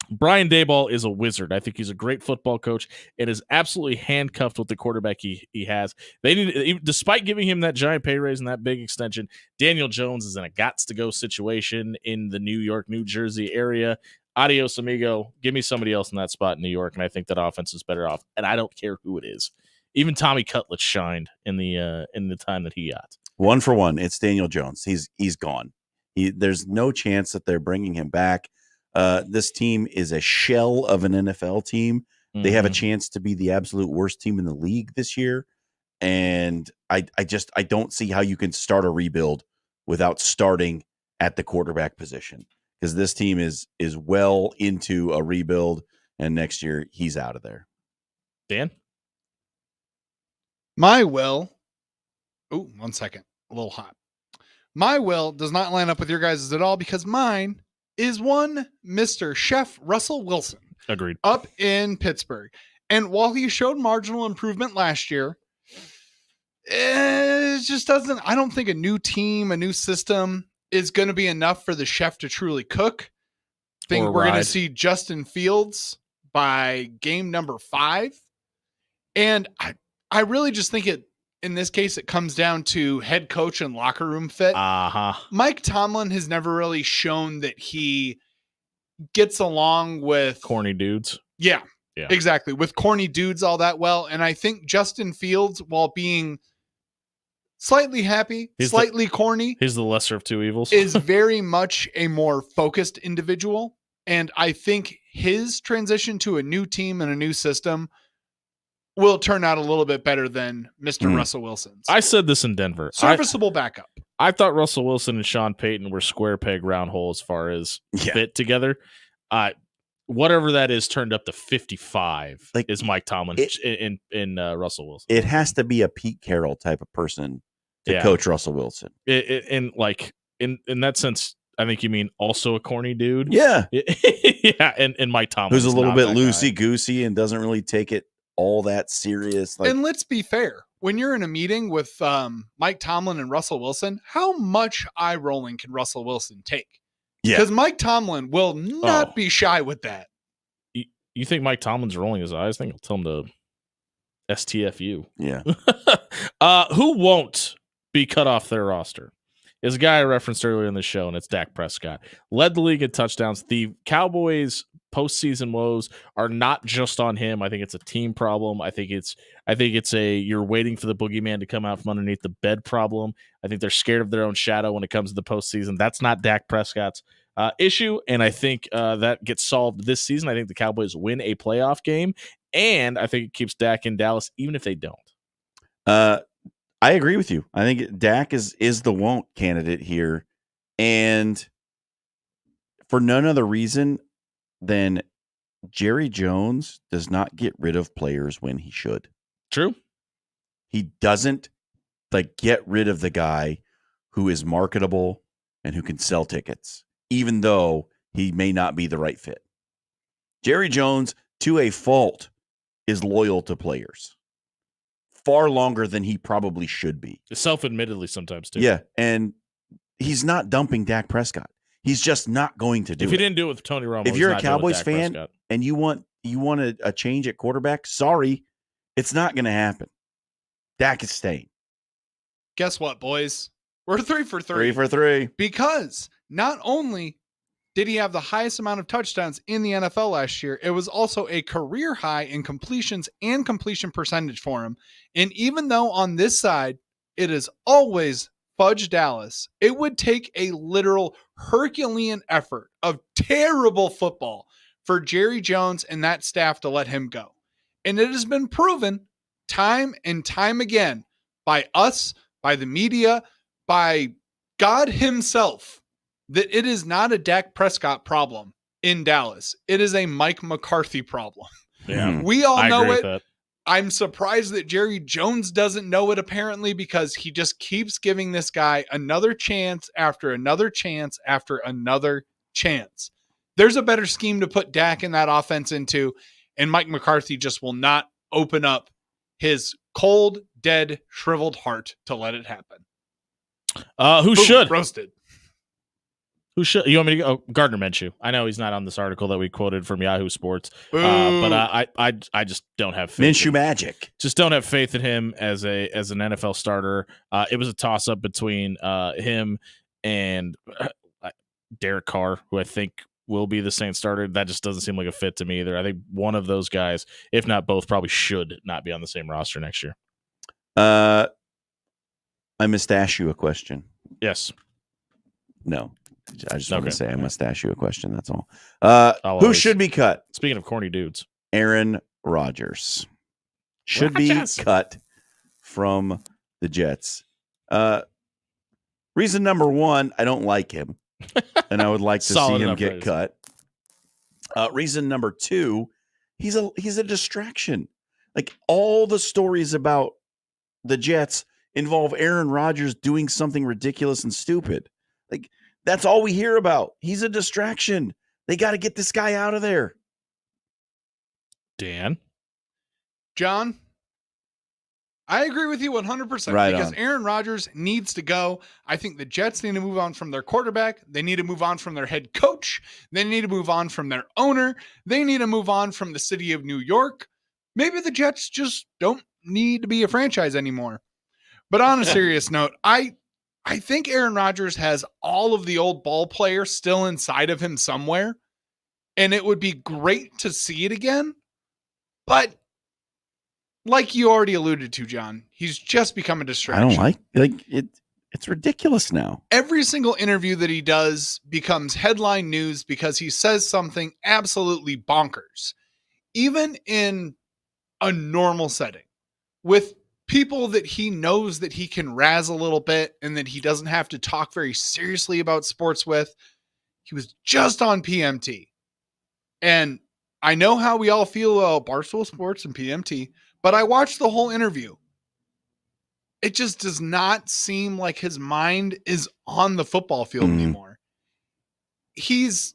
Brian Daboll is a wizard. I think he's a great football coach and is absolutely handcuffed with the quarterback he has. They need, despite giving him that giant pay raise and that big extension, Daniel Jones is in a gots-to-go situation in the New York, New Jersey area. Adios, amigo. Give me somebody else in that spot in New York, and I think that offense is better off. And I don't care who it is. Even Tommy Cutlets shined in the time that he got. 1 for 1. It's Daniel Jones. He's gone. There's no chance that they're bringing him back. This team is a shell of an NFL team. Mm-hmm. They have a chance to be the absolute worst team in the league this year. And I don't see how you can start a rebuild without starting at the quarterback position, because this team is well into a rebuild, and next year he's out of there. Dan? My will. Oh, 1 second. A little hot. My will does not line up with your guys' at all, because mine is one Mr. Chef Russell Wilson. Agreed. Up in Pittsburgh. And while he showed marginal improvement last year, it just doesn't, I don't think a new team, a new system is going to be enough for the chef to truly cook. I think we're going to see Justin Fields by game number 5. And I really just think in this case, it comes down to head coach and locker room fit. Mike Tomlin has never really shown that he gets along with corny dudes. Yeah, exactly. With corny dudes all that well. And I think Justin Fields, while being slightly happy, slightly corny, he's the lesser of two evils, is very much a more focused individual. And I think his transition to a new team and a new system will turn out a little bit better than Mr. Russell Wilson's. I said this in Denver. Serviceable backup. I thought Russell Wilson and Sean Payton were square peg, round hole as far as fit together. Whatever that is turned up to 55 is Mike Tomlin in Russell Wilson. It has to be a Pete Carroll type of person to coach Russell Wilson. In that sense, I think you mean also a corny dude. Yeah. Yeah, and Mike Tomlin, who's a little bit loosey-goosey and doesn't really take it all that serious. And let's be fair. When you're in a meeting with Mike Tomlin and Russell Wilson, how much eye rolling can Russell Wilson take? Yeah. Because Mike Tomlin will not be shy with that. You think Mike Tomlin's rolling his eyes? I think I'll tell him to STFU. Yeah. Who won't be cut off their roster is a guy I referenced earlier in the show, and it's Dak Prescott. Led the league in touchdowns. The Cowboys' postseason woes are not just on him. I think it's a team problem. I think it's a you're waiting for the boogeyman to come out from underneath the bed problem. I think they're scared of their own shadow when it comes to the postseason. That's not Dak Prescott's issue, and I think that gets solved this season. I think the Cowboys win a playoff game, and I think it keeps Dak in Dallas, even if they don't. I agree with you. I think Dak is the won't candidate here, and for none other reason than Jerry Jones does not get rid of players when he should. True. He doesn't get rid of the guy who is marketable and who can sell tickets, even though he may not be the right fit. Jerry Jones, to a fault, is loyal to players far longer than he probably should be. Self-admittedly sometimes too. Yeah, and he's not dumping Dak Prescott. He's just not going to do it. If he didn't do it with Tony Romo, if you're a Cowboys fan and you want a change at quarterback, sorry, it's not going to happen. Dak is staying. Guess what, boys? We're 3 for 3. 3 for 3. Because not only did he have the highest amount of touchdowns in the NFL last year, it was also a career high in completions and completion percentage for him. And even though on this side, it is always Fudge Dallas, it would take a literal Herculean effort of terrible football for Jerry Jones and that staff to let him go. And it has been proven time and time again by us, by the media, by God himself, that it is not a Dak Prescott problem in Dallas. It is a Mike McCarthy problem. Yeah, we all know agree it. with that. I'm surprised that Jerry Jones doesn't know it, apparently, because he just keeps giving this guy another chance after another chance after another chance. There's a better scheme to put Dak in that offense into, and Mike McCarthy just will not open up his cold, dead, shriveled heart to let it happen. Who should? Roasted. Who should? You want me to go? Oh, Gardner Minshew. I know he's not on this article that we quoted from Yahoo Sports, but I just don't have faith. Minshew magic. Just don't have faith in him as an NFL starter. It was a toss up between him and Derek Carr, who I think will be the Saints starter. That just doesn't seem like a fit to me either. I think one of those guys, if not both, probably should not be on the same roster next year. I must ask you a question. Yes. No. I just want to say I must ask you a question. That's all. Who should be cut? Speaking of corny dudes, Aaron Rodgers should be cut from the Jets. Reason number one, I don't like him, and I would like to see him get cut. Reason number two, he's a distraction. Like, all the stories about the Jets involve Aaron Rodgers doing something ridiculous and stupid. Like, that's all we hear about. He's a distraction. They got to get this guy out of there. Dan? John? I agree with you 100% Right because on. Aaron Rodgers needs to go. I think the Jets need to move on from their quarterback. They need to move on from their head coach. They need to move on from their owner. They need to move on from the city of New York. Maybe the Jets just don't need to be a franchise anymore. But on a serious note, I think Aaron Rodgers has all of the old ball players still inside of him somewhere, and it would be great to see it again. But like you already alluded to, John, he's just become a distraction. I don't like it. It's ridiculous now. Every single interview that he does becomes headline news because he says something absolutely bonkers, even in a normal setting with people that he knows that he can razz a little bit and that he doesn't have to talk very seriously about sports with. He was just on PMT. And I know how we all feel about Barstool Sports and PMT, but I watched the whole interview. It just does not seem like his mind is on the football field anymore. He's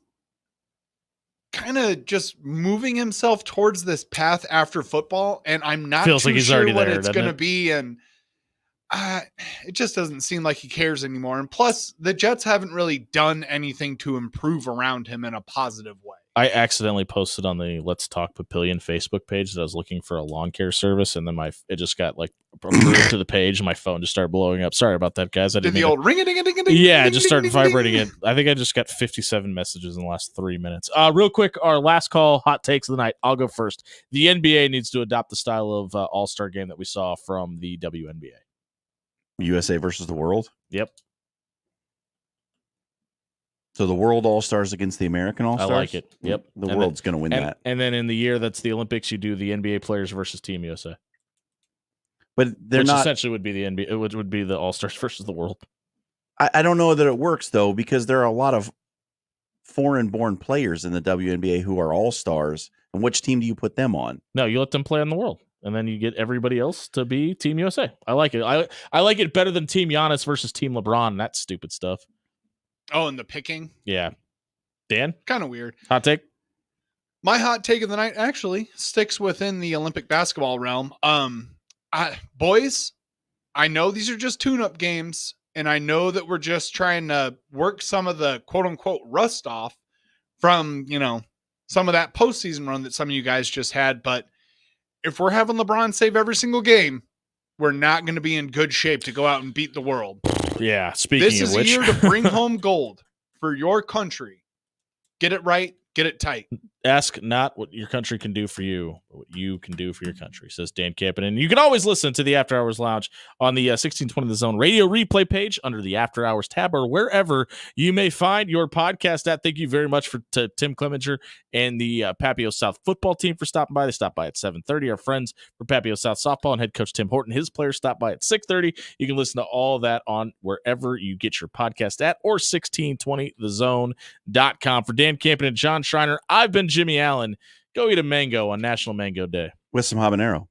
kind of just moving himself towards this path after football, and I'm not Feels too like he's sure already what there, it's doesn't going to it? be. And it just doesn't seem like he cares anymore. And plus, the Jets haven't really done anything to improve around him in a positive way. I accidentally posted on the Let's Talk Papillion Facebook page that I was looking for a lawn care service, and then it just got like approved to the page, and my phone just started blowing up. Sorry about that, guys. I Did didn't the mean old ring a ding a ding a ding? Yeah, it just started vibrating it. I think I just got 57 messages in the last 3 minutes. Real quick, our last call, hot takes of the night. I'll go first. The NBA needs to adopt the style of All-Star game that we saw from the WNBA. USA versus the world. Yep. So the world All-Stars against the American All-Stars? I like it. Yep. The And world's going to win that. And then in the year that's the Olympics, you do the NBA players versus Team USA. But they're Which not. essentially would be the NBA. It would be the All-Stars versus the world. I don't know that it works, though, because there are a lot of foreign-born players in the WNBA who are All-Stars. And which team do you put them on? No, you let them play on the world. And then you get everybody else to be Team USA. I like it. I like it better than Team Giannis versus Team LeBron and that stupid stuff. Oh, and the picking? Yeah. Dan? Kind of weird. Hot take? My hot take of the night actually sticks within the Olympic basketball realm. Boys, I know these are just tune-up games, and I know that we're just trying to work some of the quote-unquote rust off from, some of that postseason run that some of you guys just had, but if we're having LeBron save every single game, we're not going to be in good shape to go out and beat the world. Yeah, speaking This of is which. a year to bring home gold for your country. Get it right, get it tight. Ask not what your country can do for you, but what you can do for your country, says Dan Campen. And you can always listen to the After Hours Lounge on the 1620 The Zone radio replay page under the After Hours tab or wherever you may find your podcast at. Thank you very much to Tim Clemenger and the Papio South football team for stopping by. They stopped by at 7:30. Our friends from Papio South softball and head coach Tim Horton, his players, stopped by at 6:30. You can listen to all that on wherever you get your podcast at or 1620thezone.com. For Dan Campen and John Schreiner, I've been Jimmy Allen. Go eat a mango on National Mango Day. With some habanero.